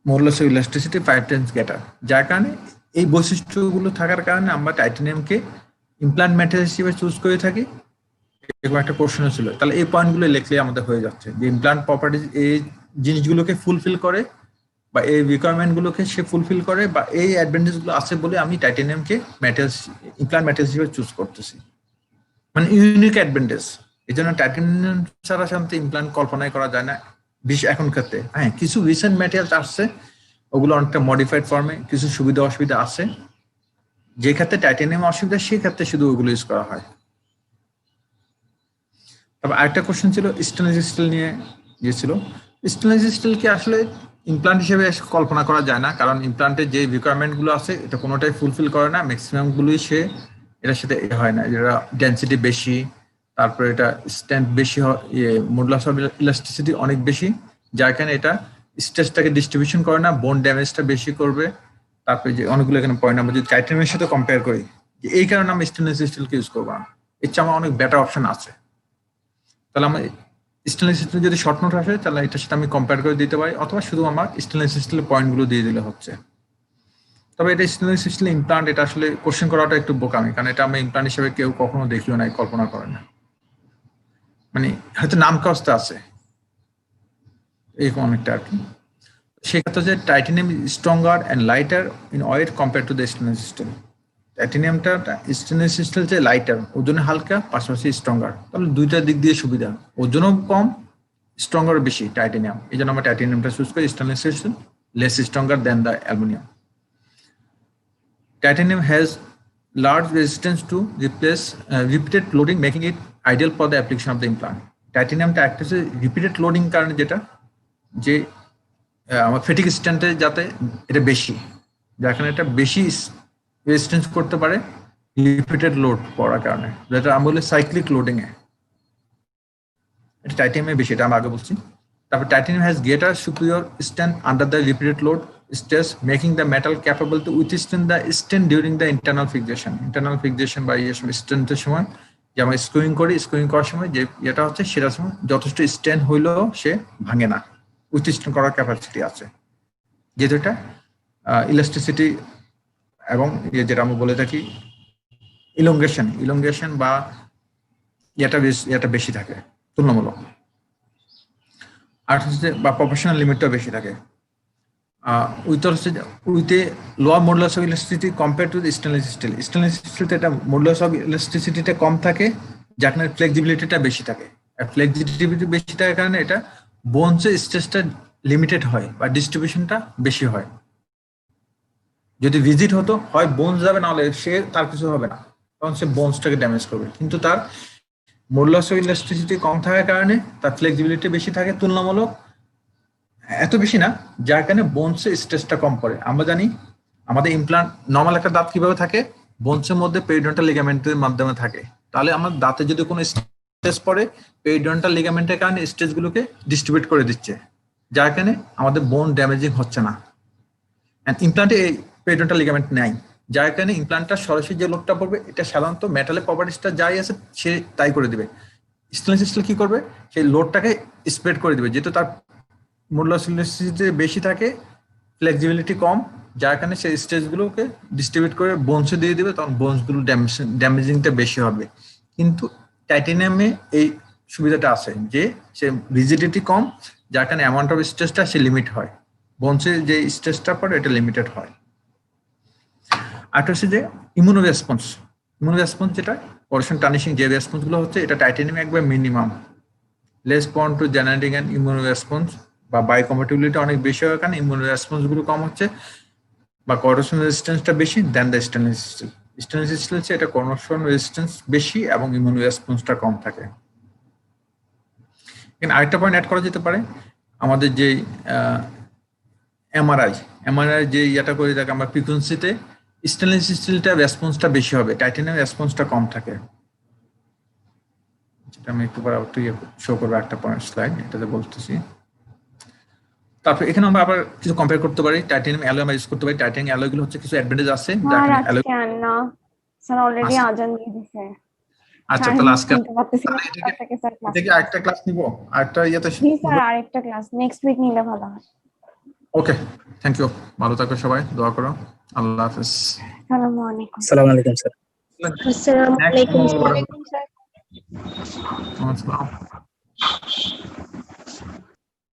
modulus of elasticity 5 Times greater. যার কারণে এই বৈশিষ্ট্যগুলো থাকার কারণে আমরা টাইটানিয়ামকে ইমপ্লান্ট ম্যাটেরিয়াল হিসেবে চুজ করে থাকি। এরকম একটা প্রশ্ন ছিল, তাহলে এই পয়েন্টগুলো লিখলে আমাদের হয়ে যাচ্ছে যে ইমপ্লান্ট প্রপার্টিজ এই জিনিসগুলোকে ফুলফিল করে, বা এই রিকোয়ারমেন্ট গুলোকে সে ফুলফিল করে, বা এই অ্যাডভান্টেজ গুলো আছে বলে আমি টাইটানিয়ামকে ম্যাটেরিয়ালস ইমপ্লান্ট ম্যাটেরিয়ালস হিসেবে চুজ করতেছি, মানে ইউনিক অ্যাডভান্টেজ। এই জন্য টাইটানিয়াম ছাড়া সাধারণত ইমপ্লান্ট কল্পনাই করা যায় না এখন ক্ষেত্রে। হ্যাঁ, কিছু রিসেন্ট ম্যাটেরিয়ালস আসছে, ওগুলো অনেকটা মডিফাইড ফর্মে, কিছু সুবিধা অসুবিধা আছে। যে ক্ষেত্রে টাইটানিয়াম অসুবিধা, সেই ক্ষেত্রে শুধু ওগুলো ইউজ করা হয়। তবে আরেকটা কোশ্চেন ছিল স্টেনলেস স্টিল নিয়ে, ছিল স্টেনলেস স্টিলকে আসলে ইমপ্লান্ট হিসেবে কল্পনা করা যায় না, কারণ ইমপ্লান্টের যে রিকোয়ারমেন্ট গুলো আছে এটা কোনোটাই ফুলফিল করে না, ম্যাক্সিমাম গুলোই সে এটার সাথে হয় না। যেটা ডেন্সিটি বেশি, তারপরে এটা স্ট্রেংথ বেশি, মডুলাস অফ ইলাস্টিসিটি অনেক বেশি, যার কারণে এটা স্ট্রেসটাকে ডিস্ট্রিবিউশন করে না, বোন ড্যামেজটা বেশি করবে। তারপরে যে অনেকগুলো এখানে পয়েন্ট আমরা যদি টাইটানিয়ামের সাথে কম্পেয়ার করি, যে এই কারণে আমরা স্টেনলেস স্টিলকে ইউজ করবো না, এর চেয়ে আমার অনেক বেটার অপশন আছে। তাহলে আমার স্টেনলেস স্টিল যদি শর্ট নোট আসে, তাহলে এটার সাথে আমি কম্পেয়ার করে দিতে পারি, অথবা শুধু আমার স্টেনলেস স্টিলের পয়েন্টগুলো দিয়ে দিলে হচ্ছে। তবে এটা স্টেনলেস স্টিল ইমপ্লান্ট, এটা আসলে কোশ্চেন করাটা একটু বোকামি, কারণ এটা আমি ইমপ্লান্ট হিসেবে কেউ কখনো দেখিও নাই, কল্পনা করে না, মানে হয়তো নাম কাজটা আছে এরকম অনেকটা আর কি। সেক্ষেত্রে যে titanium stronger and lighter in weight compare to the stainless steel. টাইটানিয়ামটা স্টেনলেস স্টিল যে লাইটার, ওজনে হালকা, পাশাপাশি স্ট্রঙ্গার, তাহলে দুইটা দিক দিয়ে সুবিধা, ওজনও কম, স্ট্রঙ্গার বেশি টাইটানিয়াম। এই জন্য আমরা টাইটানিয়ামটা চুজ করি। Stainless steel less stronger than the aluminium. Titanium has large resistance to replace repeated loading, making it ideal for the application of the implant. টাইটেনিয়ামটা একটা হচ্ছে রিপিটেড লোডিং কারণে যেটা যে আমার ফেটিক স্ট্যান্ডে যাতে এটা বেশি, যেখানে এটা বেশি রেজিস্ট্যান্স করতে পারে রিপিটেড লোড করার কারণে, যেটা আমরা বলি সাইক্লিক লোডিং এ, এটা টাইটেনিয়ামে বেশি, এটা আমরা আগে বলছি। তারপর titanium has greater superior stand under the repeated load stress, making the metal capable to withstand the strain during the internal fixation বা স্ট্রেন্থের সময়, যে আমরা স্ক্রুইং করার সময় যে এটা হচ্ছে সেটার সময় যথেষ্ট স্ট্রেন হইলেও সে ভাঙে না, উইথস্ট্যান্ড করার ক্যাপাসিটি আছে, যেহেতু এটা ইলাস্টিসিটি এবং যেটা আমরা বলে থাকি ইলংগেশন বা এটা বেশি থাকে তুলনামূলক, আর হচ্ছে বা প্রফেশনাল লিমিটটাও বেশি থাকে। with a lower modulus of elasticity compared to the stainless steel. Stainless steel এটা modulus of elasticity টা কম থাকে, যেখানে ফ্লেক্সিবিলিটিটা বেশি থাকে। আর ফ্লেক্সিবিলিটি বেশি থাকার কারণে এটা বোনসের স্ট্রেসটা লিমিটেড হয় বা ডিস্ট্রিবিউশনটা বেশি হয়। যদি ভিজিট হতো হয় বোনস যাবে, না হলে সে তার কিছু হবে না, তখন সে বোনসটাকে ড্যামেজ করবে। কিন্তু তার modulus of elasticity কম থাকার কারণে তার ফ্লেক্সিবিলিটি বেশি থাকে তুলনামূলক, এত বেশি না যার কারণে বোনসের স্ট্রেসটা কম পড়ে। আমরা জানি আমাদের ইমপ্লান্ট নরমাল একটা দাঁত কিভাবে থাকে, বোনসের মধ্যে পেরিডন্টাল লিগামেন্টের মাধ্যমে থাকে। তাহলে আমার দাঁতে যদি কোনো স্ট্রেস পড়ে, পেরিডন্টাল লিগামেন্টের কারণে স্ট্রেসগুলোকে ডিস্ট্রিবিউট করে দিচ্ছে, যার কারণে আমাদের বোন ড্যামেজিং হচ্ছে না। এন্ড ইমপ্লান্টে এই পেরিডন্টাল লিগামেন্ট নাই, যার কারণে ইমপ্লান্টটা সরাসরি যে লোডটা পড়বে এটা সাধারণত মেটালের প্রপার্টিসটা যাই আছে সে তাই করে দিবে। স্টেনলেস স্টিল কি করবে, সেই লোডটাকে স্প্রেড করে দিবে, যেহেতু তার modulus of elasticity বেশি থাকে, ফ্লেক্সিবিলিটি কম, যার কারণে সেই স্ট্রেসগুলোকে ডিস্ট্রিবিউট করে বোনসে দিয়ে দিবে, তখন বোনসগুলো ড্যামেজিংটা বেশি হবে। কিন্তু টাইটেনিয়ামে এই সুবিধাটা আছে যে সে রিজিডিটি কম, যার কারণে অ্যামাউন্ট অফ স্ট্রেসটা সে লিমিট হয়, বোনসে যে স্ট্রেসটা পড়ে এটা লিমিটেড হয়। আর হচ্ছে যে ইমিউনো রেসপন্স যেটা পরেশন টার্নিশিং যে রেসপন্সগুলো হচ্ছে, এটা টাইটেনিয়ামে একবার minimum, less prone to generating and immuno response বা বায়োকম্প্যাটিবিলিটি অনেক বেশি হয়, কারণে ইমিউনো রেসপন্স গুলো কম হচ্ছে বা করোশন রেজিস্ট্যান্সটা বেশি then the stainless steel. Stainless steel হচ্ছে এটা করোশন রেজিস্ট্যান্স বেশি এবং ইমিউনো রেসপন্সটা কম থাকে। এখানে আরেকটা পয়েন্ট অ্যাড করা যেতে পারে, আমাদের যে এমআরআই যে ইয়েটা করে থাকে আমরা ফ্রিকোয়েন্সিতে, স্টেনলেস স্টিলটা রেসপন্সটা বেশি হবে, টাইটেনিয়াম রেসপন্সটা কম থাকে। যেটা আমি একটু পরে শো করবো একটা পয়েন্ট স্লাইড, এটাতে বলতেছি। তারপর এখানে আমরা আবার কিছু কম্পেয়ার করতে পারি, টাইটেনিয়াম অ্যালয় আমরা ইউজ করতে পারি। টাইটেনিয়াম অ্যালয় গুলো হচ্ছে কিছু অ্যাডভান্টেজ আছে, স্যার অলরেডি আজান দিয়ে দিয়েছে। আচ্ছা তাহলে আজকে থেকে আরেকটা ক্লাস নিব, আরেকটা ইয়েতে স্যার আরেকটা ক্লাস নেক্সট উইক নিলে ভালো হয়। ওকে, থ্যাংক ইউ, ভালো থাকো সবাই, দোয়া করো, আল্লাহ হাফেজ। আসসালামু আলাইকুম। আসসালামু আলাইকুম স্যার। আসসালামু আলাইকুম স্যার। আসসালাম।